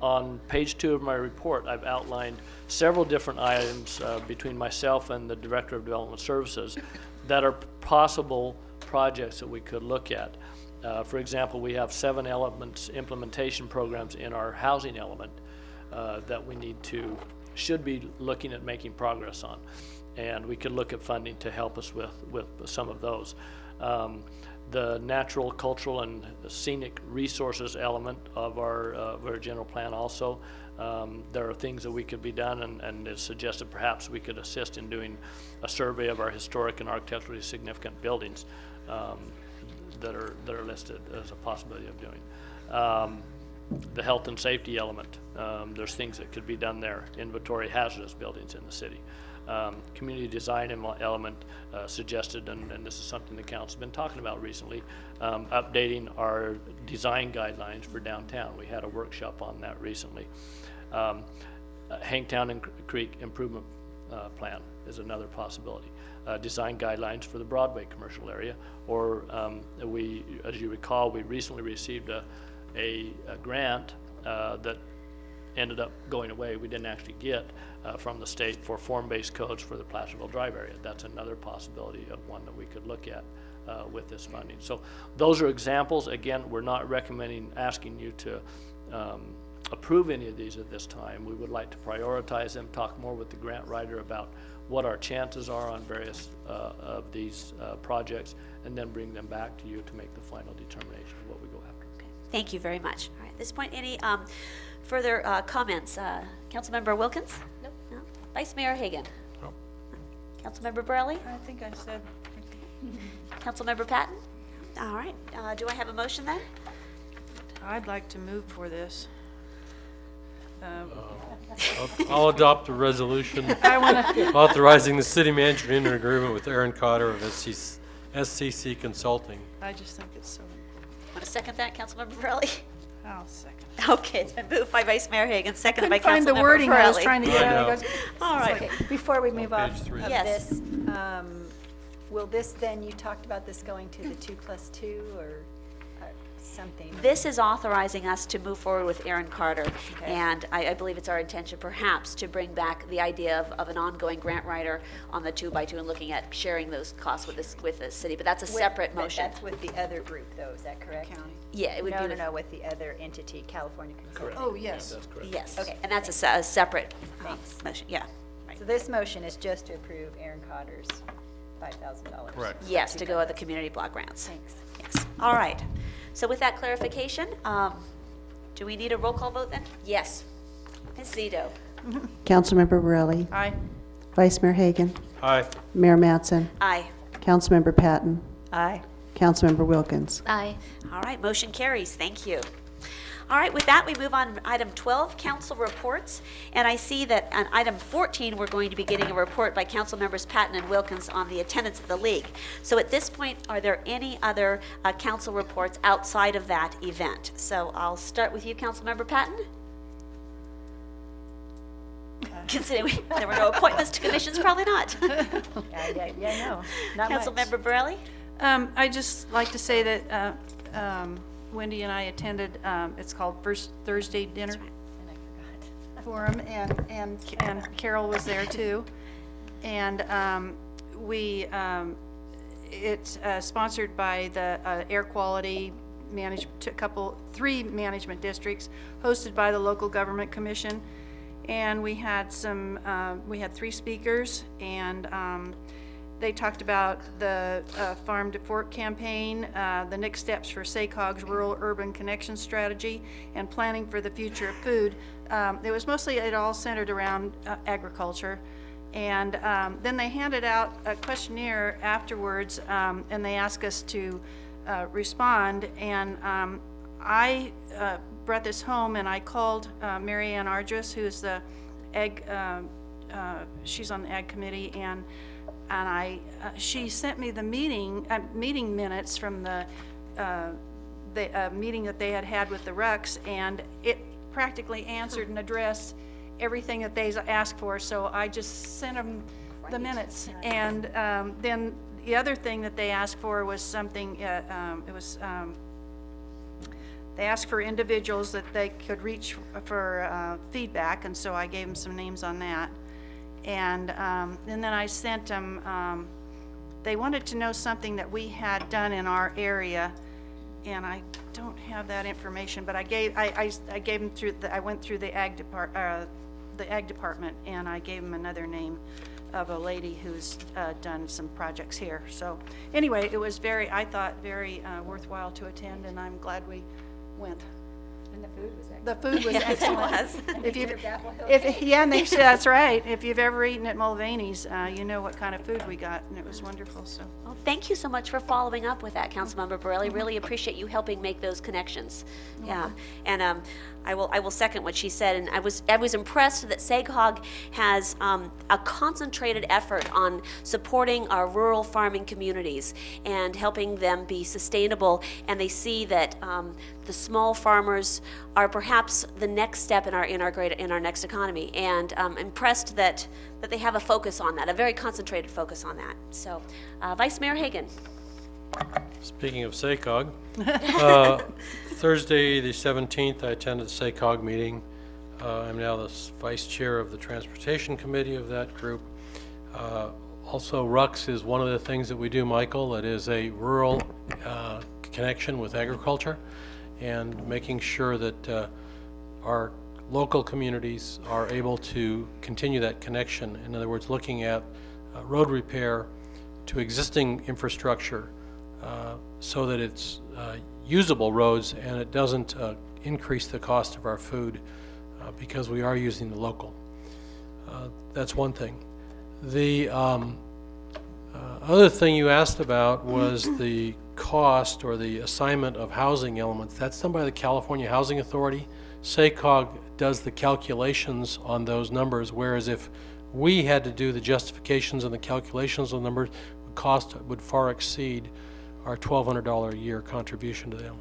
on page 2 of my report, I've outlined several different items between myself and the Director of Development Services that are possible projects that we could look at. For example, we have 7 elements implementation programs in our housing element that we should be looking at making progress on. And we could look at funding to help us with some of those. The natural, cultural, and scenic resources element of our general plan also. There are things that we could be done, and it's suggested perhaps we could assist in doing a survey of our historic and architecturally significant buildings that are listed as a possibility of doing. The health and safety element, there's things that could be done there. Inventory hazardous buildings in the city. Community design element suggested, and this is something the council's been talking about recently, updating our design guidelines for downtown. We had a workshop on that recently. Hangtown and Creek improvement plan is another possibility. Design guidelines for the Broadway commercial area, or as you recall, we recently received a grant that ended up going away. We didn't actually get from the state for form-based codes for the Placerville Drive area. That's another possibility of one that we could look at with this funding. So those are examples. Again, we're not asking you to approve any of these at this time. We would like to prioritize them, talk more with the grant writer about what our chances are on various of these projects, and then bring them back to you to make the final determination of what we go after. Okay. Thank you very much. All right, at this point, any further comments? Councilmember Wilkins? Nope. No? Vice Mayor Hagan? No. Councilmember Burley? I think I said, Councilmember Patton? All right. Do I have a motion then? I'd like to move for this. I'll adopt a resolution I want to, authorizing the city manager to enter an agreement with Aaron Cotter of SCC Consulting. I just think it's so important. Want to second that, Councilmember Burley? I'll second. Okay, it's been moved by Vice Mayor Hagan, seconded by Couldn't Councilmember find the wording I was Burley. trying to get I out. know. It goes- All right. Okay, before we move On off page 3. of Yes. this, will this then, you talked about this going to the 2+2 or something? This is authorizing us to move forward with Aaron Carter. Okay. And I believe it's our intention perhaps to bring back the idea of an ongoing grant writer on the 2x2 and looking at sharing those costs with the city. But that's a separate But motion. That's with the other group though, is that correct? County. Yeah, it would be. No, with the other entity, California Consulting. Oh, yes. That's correct. Yes. Okay, And that's a separate Thanks. motion, yeah. Right. So this motion is just to approve Aaron Cotter's $5,000. Correct. Yes, to go with the community block grants. Thanks. Yes. All right. So with that clarification, do we need a roll call vote then? Yes. Ms. Zito? Councilmember Borelli, Aye. Vice Mayor Hagan, Aye. Mayor Matson, Aye. Councilmember Patton, Aye. Councilmember Wilkins. Aye. All right, motion carries. Thank you. All right, with that, we move on to item 12, council reports. And I see that on item 14, we're going to be getting a report by council members Patton and Wilkins on the attendance of the league. So at this point, are there any other council reports outside of that event? So I'll start with you, Councilmember Patton. Considering there were no appointments to commissions, probably not. Yeah, no, not much. Councilmember Borelli? I just like to say that Wendy and I attended, it's called First Thursday Dinner Forum, and Carol was there too. And it's sponsored by the Air Quality three management districts, hosted by the Local Government Commission. And we had 3 speakers, and they talked about the Farm to Fork campaign, the next steps for SACOG's Rural-Urban Connection Strategy, and planning for the future of food. It all centered around agriculture. And then they handed out a questionnaire afterwards, and they asked us to respond. And I brought this home, and I called Mary Ann Ardress, who's the ag, she's on the ag committee, and she sent me the meeting minutes from the meeting that they had with the Rucks, and practically answered and addressed everything that they asked for, so I just sent them the minutes. And then the other thing that they asked for was something, they asked for individuals that they could reach for feedback, and so I gave them some names on that. And then I sent them, they wanted to know something that we had done in our area, and I don't have that information, but I gave them through, I went through the ag department, and I gave them another name of a lady who's done some projects here. So anyway, it was I thought very worthwhile to attend, and I'm glad we went. And the food was excellent. The food was Yes, it excellent. was. If you've, yeah, and that's right. If you've ever eaten at Mulvaney's, you know what kind of food we got, and it was wonderful. So Well, thank you so much for following up with that, Councilmember Borelli. Mm-hmm. Really appreciate you helping make those connections. Yeah, and I will second what she said. And I was impressed that SAGHOG has a concentrated effort on supporting our rural farming communities and helping them be sustainable. And they see that the small farmers are perhaps the next step in our next economy. And I'm impressed that they have a focus on that, a very concentrated focus on that. So, Vice Mayor Hagan. Speaking of SACOG, Thursday the 17th, I attended the SACOG meeting. I'm now the vice chair of the Transportation Committee of that group. Also, RUX is one of the things that we do, Michael. It is a rural connection with agriculture and making sure that our local communities are able to continue that connection. In other words, looking at road repair to existing infrastructure so that it's usable roads and it doesn't increase the cost of our food because we are using the local. That's one thing. The other thing you asked about was the cost or the assignment of housing elements. That's done by the California Housing Authority. SACOG does the calculations on those numbers, whereas if we had to do the justifications and the calculations on the numbers, the cost would far exceed our $1,200 a year contribution to them.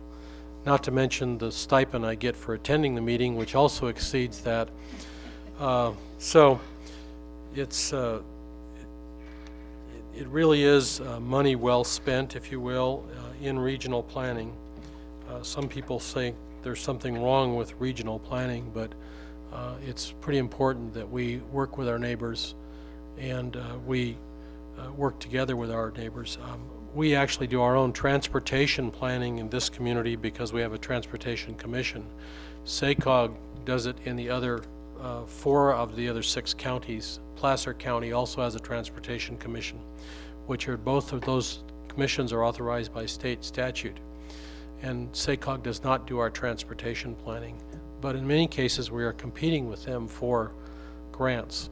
Not to mention the stipend I get for attending the meeting, which also exceeds that. So it's it really is money well spent, if you will, in regional planning. Some people say there's something wrong with regional planning, but it's pretty important that we work with our neighbors and we work together with our neighbors. We actually do our own transportation planning in this community because we have a transportation commission. SACOG does it in the other 4 of the other 6 counties. Placer County also has a transportation commission, which are both of those commissions are authorized by state statute. And SACOG does not do our transportation planning, but in many cases we are competing with them for grants,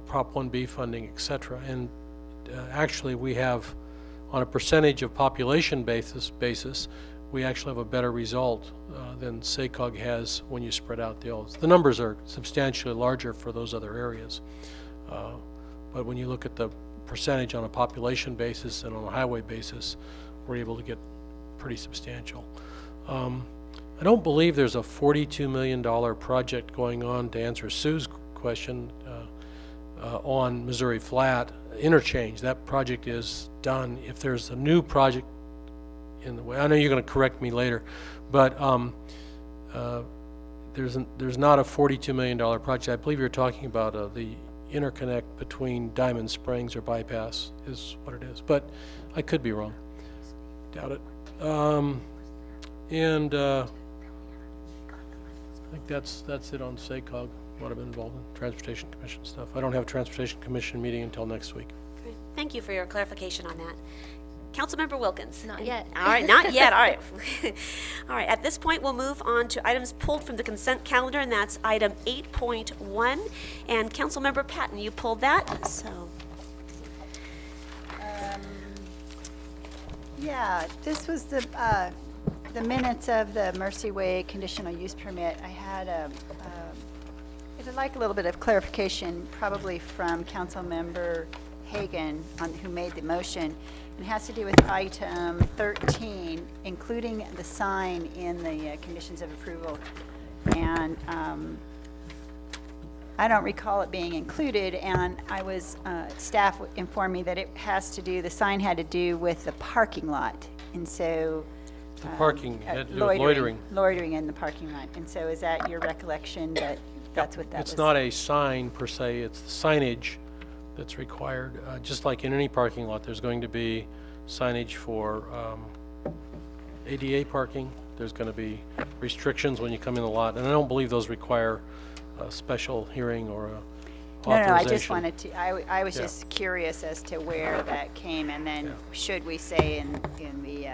Prop 1B funding, etc. And actually we have, on a percentage of population basis, we actually have a better result than SACOG has when you spread out the odds. The numbers are substantially larger for those other areas, but when you look at the percentage on a population basis and on a highway basis, we're able to get pretty substantial. I don't believe there's a $42 million project going on, to answer Sue's question, on Missouri Flat interchange. That project is done. If there's a new project in the way, I know you're going to correct me later, but there's not a $42 million project. I believe you're talking about the interconnect between Diamond Springs or Bypass is what it is, but I could be wrong. Doubt it. I think that's it on SACOG, what I've been involved in, Transportation Commission stuff. I don't have a Transportation Commission meeting until next week. Great. Thank you for your clarification on that. Councilmember Wilkins. Not yet. All right, not yet. All right. All right, at this point, we'll move on to items pulled from the consent calendar, and that's item 8.1. And Councilmember Patton, you pulled that, so. Yeah, this was the minutes of the Mercy Way conditional use permit. I had I'd like a little bit of clarification, probably from Councilmember Hagan, who made the motion. It has to do with item 13, including the sign in the conditions of approval. And I don't recall it being included, and I was, staff informed me that it has to do, the sign had to do with the parking lot. And so. The parking, it had to do with loitering. Loitering in the parking lot. And so is that your recollection that that's what that was? It's not a sign per se, it's the signage that's required. Just like in any parking lot, there's going to be signage for ADA parking. There's going to be restrictions when you come in the lot, and I don't believe those require a special hearing or a authorization. No, I just wanted to, I was Yeah. just curious as to where that came, and then should we say in the,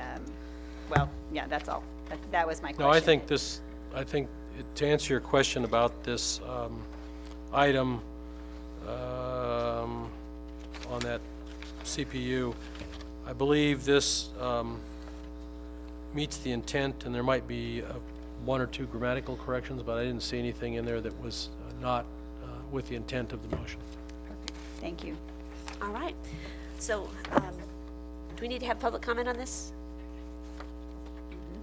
well, yeah, that's all. That was my question. No, I think to answer your question about this item on that CPU, I believe this meets the intent, and there might be one or two grammatical corrections, but I didn't see anything in there that was not with the intent of the motion. Perfect. Thank you. All right. So, do we need to have public comment on this?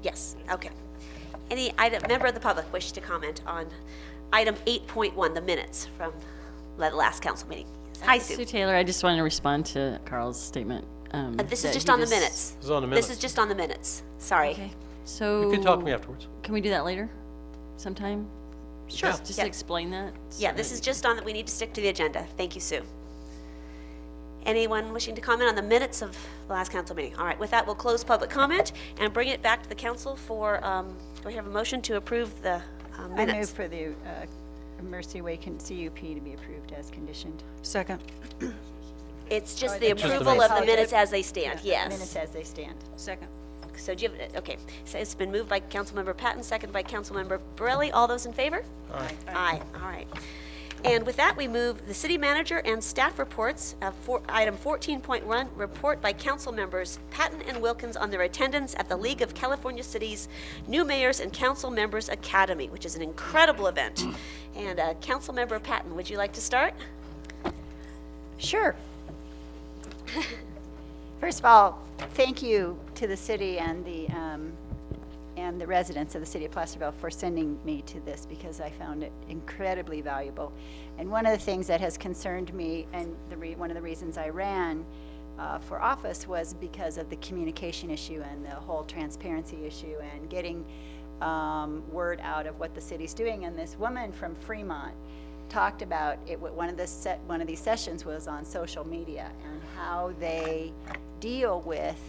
Yes, okay. Any member of the public wish to comment on item 8.1, the minutes from the last council meeting? Hi, Sue. Sue Taylor, I just wanted to respond to Carl's statement. This is that just he on the minutes. This is on the minutes. This is just on the minutes. Sorry. Okay. So. You can talk to me afterwards. Can we do that later sometime? Sure. Just Yeah. explain that? Yeah, this is just on that we need to stick to the agenda. Thank you, Sue. Anyone wishing to comment on the minutes of the last council meeting? All right, with that, we'll close public comment and bring it back to the council for, do we have a motion to approve the minutes? I move for the Mercy Way CUP to be approved as conditioned. Second. It's just Oh, the the approval minutes. of the minutes as they stand, Yeah, Minutes yes. as they stand. Second. So do you have, okay, so it's been moved by Councilmember Patton, seconded by Councilmember Borelli. All those in favor? Aye. Aye, all right. And with that, we move the city manager and staff reports. Item 14.1, report by council members Patton and Wilkins on their attendance at the League of California Cities New Mayors and Council Members Academy, which is an incredible event. And Councilmember Patton, would you like to start? Sure. First of all, thank you to the city and the residents of the city of Placerville for sending me to this, because I found it incredibly valuable. And one of the things that has concerned me, and one of the reasons I ran for office, was because of the communication issue and the whole transparency issue and getting word out of what the city's doing. And this woman from Fremont talked about it. One of these sessions was on social media and how they deal with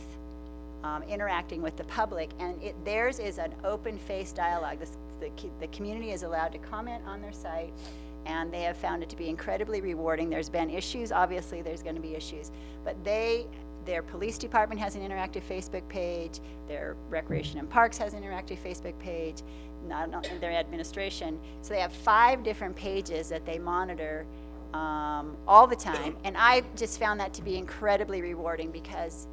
interacting with the public, and theirs is an open-faced dialogue. The community is allowed to comment on their site, and they have found it to be incredibly rewarding. There's been issues, obviously there's going to be issues, but their police department has an interactive Facebook page, their recreation and parks has an interactive Facebook page, not their administration. So they have 5 different pages that they monitor all the time, and I just found that to be incredibly rewarding, because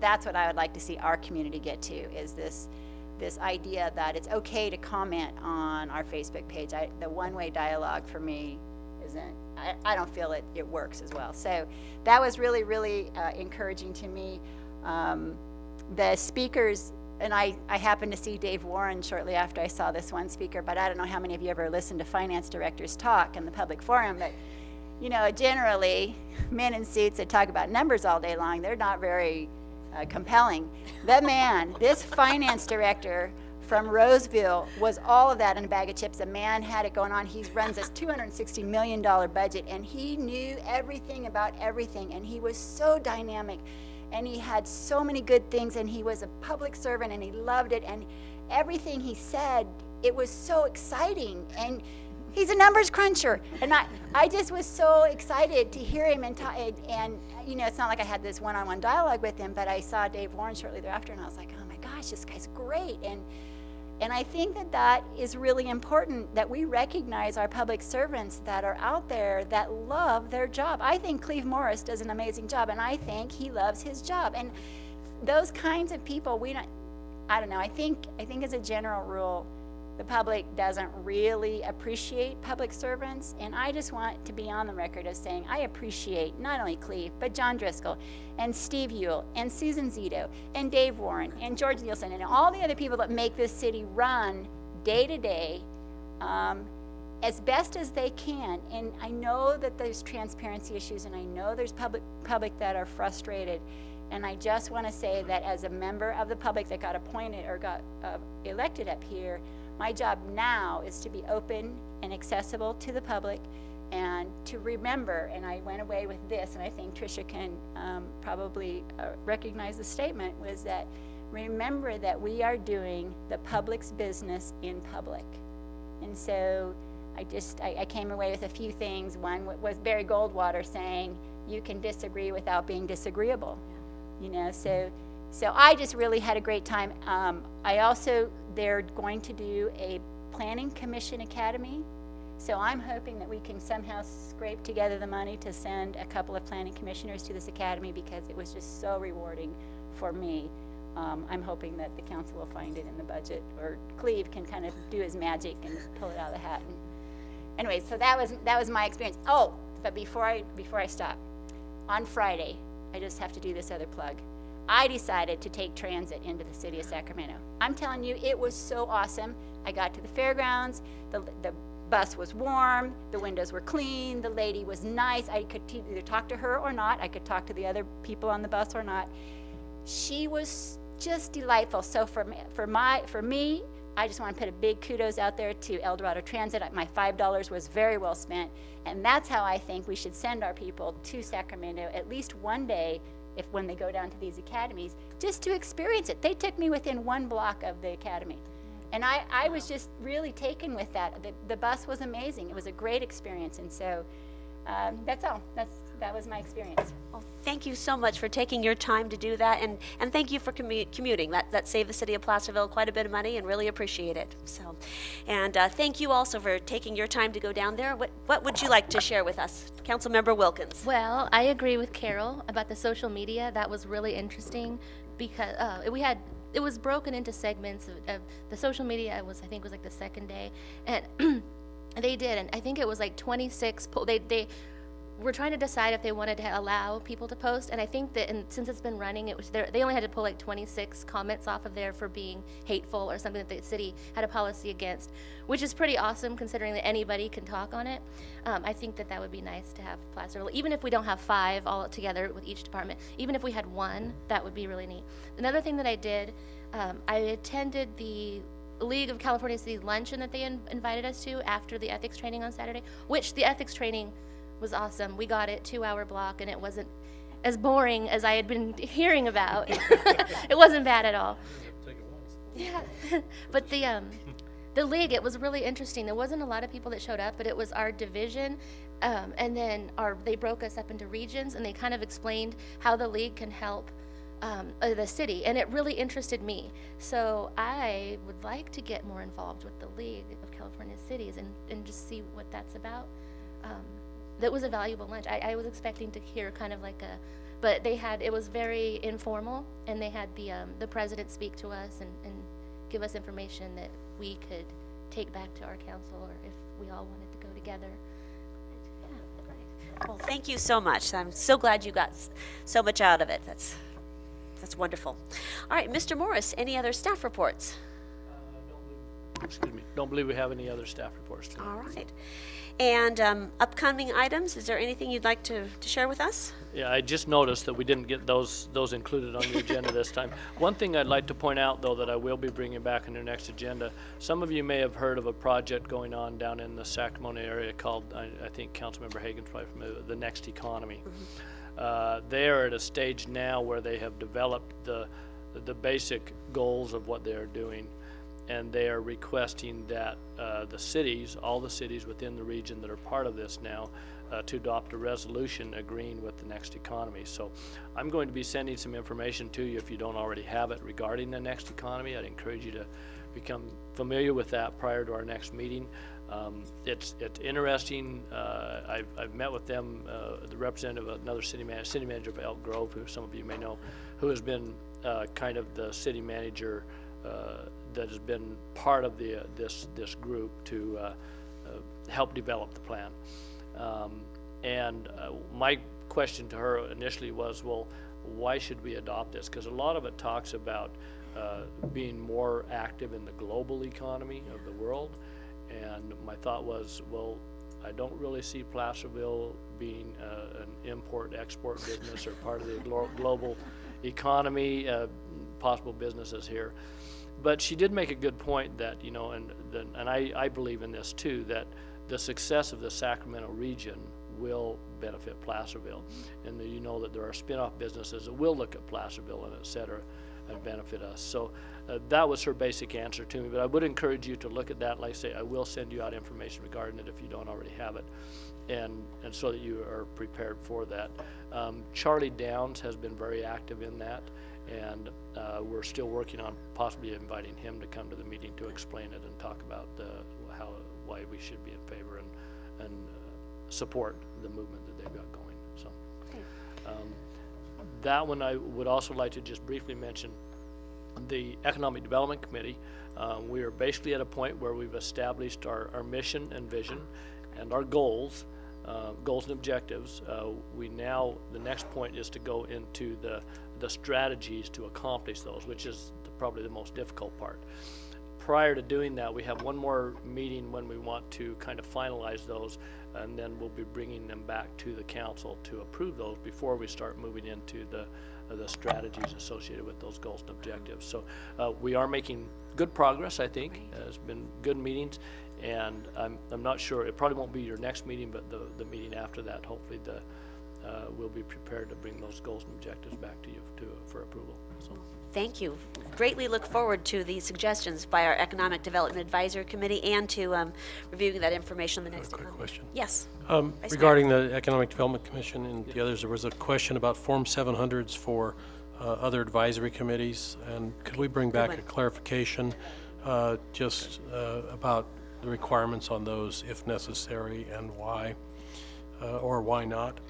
that's what I would like to see our community get to, is this idea that it's okay to comment on our Facebook page. The one-way dialogue for me isn't, I don't feel it works as well. So that was really, really encouraging to me. The speakers, and I happened to see Dave Warren shortly after I saw this one speaker, but I don't know how many of you ever listened to finance directors talk in the public forum, but you know, generally, men in suits that talk about numbers all day long, they're not very compelling. The man, this finance director from Roseville, was all of that in a bag of chips. The man had it going on. He runs this $260 million budget, and he knew everything about everything, and he was so dynamic, and he had so many good things, and he was a public servant, and he loved it, and everything he said, it was so exciting. And he's a numbers cruncher, and I just was so excited to hear him, and you know, it's not like I had this one-on-one dialogue with him, but I saw Dave Warren shortly thereafter, and I was like, oh my gosh, this guy's great. And I think that is really important, that we recognize our public servants that are out there that love their job. I think Cleve Morris does an amazing job, and I think he loves his job. And those kinds of people, I don't know, I think as a general rule, the public doesn't really appreciate public servants, and I just want to be on the record as saying I appreciate not only Cleve, but John Driscoll, and Steve Ewell, and Susan Zito, and Dave Warren, and George Nielsen, and all the other people that make this city run day to day as best as they can. And I know that there's transparency issues, and I know there's public that are frustrated. And I just want to say that as a member of the public that got appointed or got elected up here, my job now is to be open and accessible to the public, and to remember, and I went away with this, and I think Tricia can probably recognize the statement, was that remember that we are doing the public's business in public. And so I came away with a few things. One was Barry Goldwater saying, you can disagree without being disagreeable. You know, so I just really had a great time. They're going to do a Planning Commission Academy. So I'm hoping that we can somehow scrape together the money to send a couple of planning commissioners to this academy, because it was just so rewarding for me. I'm hoping that the council will find it in the budget, or Cleve can kind of do his magic and pull it out of the hat. And anyway, so that was my experience. Oh, but before I stop, on Friday, I just have to do this other plug. I decided to take transit into the city of Sacramento. I'm telling you, it was so awesome. I got to the fairgrounds, the bus was warm, the windows were clean, the lady was nice. I could either talk to her or not. I could talk to the other people on the bus or not. She was just delightful. So for me, I just want to put a big kudos out there to El Dorado Transit. My $5 was very well spent, and that's how I think we should send our people to Sacramento at least one day, when they go down to these academies, just to experience it. They took me within 1 block of the academy. And I was just really taken with that. The bus was amazing. It was a great experience. And so that's all. That was my experience. Well, thank you so much for taking your time to do that, and thank you for commuting. That saved the city of Placerville quite a bit of money, and really appreciate it. So, and thank you also for taking your time to go down there. What would you like to share with us, Councilmember Wilkins? Well, I agree with Carol about the social media. That was really interesting, because it was broken into segments of the social media. I think it was like the second day, and they did, and I think it was like 26. They were trying to decide if they wanted to allow people to post, and I think that since it's been running, they only had to pull like 26 comments off of there for being hateful or something that the city had a policy against, which is pretty awesome considering that anybody can talk on it. I think that would be nice to have Placerville, even if we don't have 5 all together with each department. Even if we had 1, that would be really neat. Another thing that I did, I attended the League of California Cities luncheon that they invited us to after the ethics training on Saturday, which the ethics training was awesome. We got it 2-hour block, and it wasn't as boring as I had been hearing about. It wasn't bad at all. Yeah, but the league, it was really interesting. There wasn't a lot of people that showed up, but it was our division, and then they broke us up into regions, and they kind of explained how the league can help the city, and it really interested me. So I would like to get more involved with the League of California Cities and just see what that's about. That was a valuable lunch. I was expecting to hear kind of like but it was very informal, and they had the president speak to us and give us information that we could take back to our council, or if we all wanted to go together. Yeah, great. Well, thank you so much. I'm so glad you got so much out of it. That's wonderful. All right, Mr. Morris, any other staff reports? Don't believe we have any other staff reports today. All right. And upcoming items, is there anything you'd like to share with us? Yeah, I just noticed that we didn't get those included on the agenda this time. One thing I'd like to point out, though, that I will be bringing back in the next agenda, some of you may have heard of a project going on down in the Sacramento area called, I think Councilmember Hagan's probably familiar with, the Next Economy. Mm-hmm. They are at a stage now where they have developed the basic goals of what they are doing, and they are requesting that all the cities within the region that are part of this now, to adopt a resolution agreeing with the Next Economy. So I'm going to be sending some information to you if you don't already have it regarding the Next Economy. I'd encourage you to become familiar with that prior to our next meeting. It's interesting. I've met with them, the representative of another city manager of Elk Grove, who some of you may know, who has been kind of the city manager that has been part of this group to help develop the plan. My question to her initially was, well, why should we adopt this? Because a lot of it talks about being more active in the global economy of the world, And my thought was, well, I don't really see Placerville being an import-export business or part of the global economy, possible businesses here. But she did make a good point that, you know, and I believe in this too, that the success of the Sacramento region will benefit Placerville. And that you know that there are spin-off businesses that will look at Placerville and et cetera and benefit us. So that was her basic answer to me, but I would encourage you to look at that. Like I say, I will send you out information regarding it if you don't already have it, and so that you are prepared for that. Charlie Downs has been very active in that, and we're still working on possibly inviting him to come to the meeting to explain it and talk about why we should be in favor and support the movement that they've got going. So that one I would also like to just briefly mention. The Economic Development Committee, we are basically at a point where we've established our mission and vision and our goals and objectives. The next point is to go into the strategies to accomplish those, which is probably the most difficult part. Prior to doing that, we have one more meeting when we want to kind of finalize those, and then we'll be bringing them back to the council to approve those before we start moving into the strategies associated with those goals and objectives. So we are making good progress, I think. It's been good meetings, and I'm not sure, it probably won't be your next meeting, but the meeting after that, hopefully we'll be prepared to bring those goals and objectives back to you for approval. So. Thank you. Greatly look forward to the suggestions by our Economic Development Advisory Committee and to reviewing that information the next Quick question. Yes. Regarding the Economic Development Commission and the others, there was a question about Form 700s for other advisory committees, and could we bring back a clarification just about the requirements on those, if necessary, and why, or why not?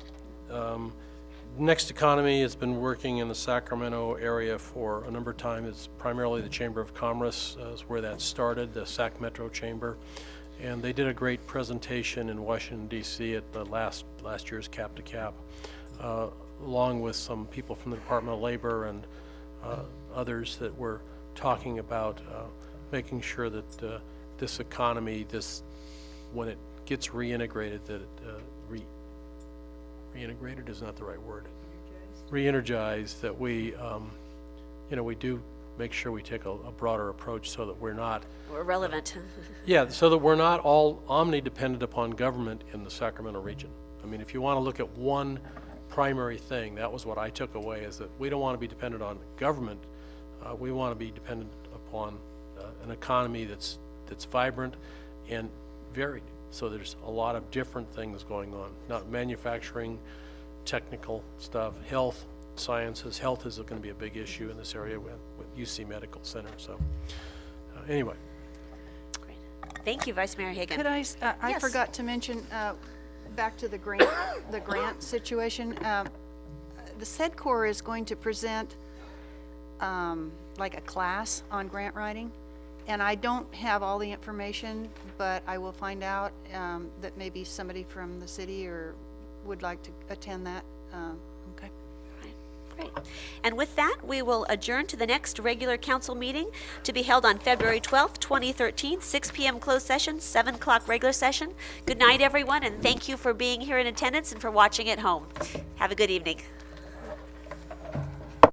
Next Economy has been working in the Sacramento area for a number of times. It's primarily the Chamber of Commerce is where that started, the Sac Metro Chamber. And they did a great presentation in Washington, D.C. at the last year's Cap to Cap, along with some people from the Department of Labor and others that were talking about making sure that this economy, when it gets reintegrated, that it reintegrated is not the right word. Re-energized, that we, we do make sure we take a broader approach so that we're not. We're relevant. Yeah, so that we're not all omni-dependent upon government in the Sacramento region. I mean, if you want to look at one primary thing, that was what I took away, is that we don't want to be dependent on government. We want to be dependent upon an economy that's vibrant and varied. So there's a lot of different things going on, not manufacturing, technical stuff, health, sciences. Health is going to be a big issue in this area with UC Medical Center. So anyway. Great. Thank you, Vice Mayor Hagan. Could I Yes. forgot to mention, back to the grant situation. The SEDCOR is going to present like a class on grant writing. And I don't have all the information, but I will find out that maybe somebody from the city or would like to attend that. Okay. Great. And with that, we will adjourn to the next regular council meeting to be held on February 12th, 2013, 6 p.m. closed session, 7 o'clock regular session. Good night, everyone, and thank you for being here in attendance and for watching at home. Have a good evening.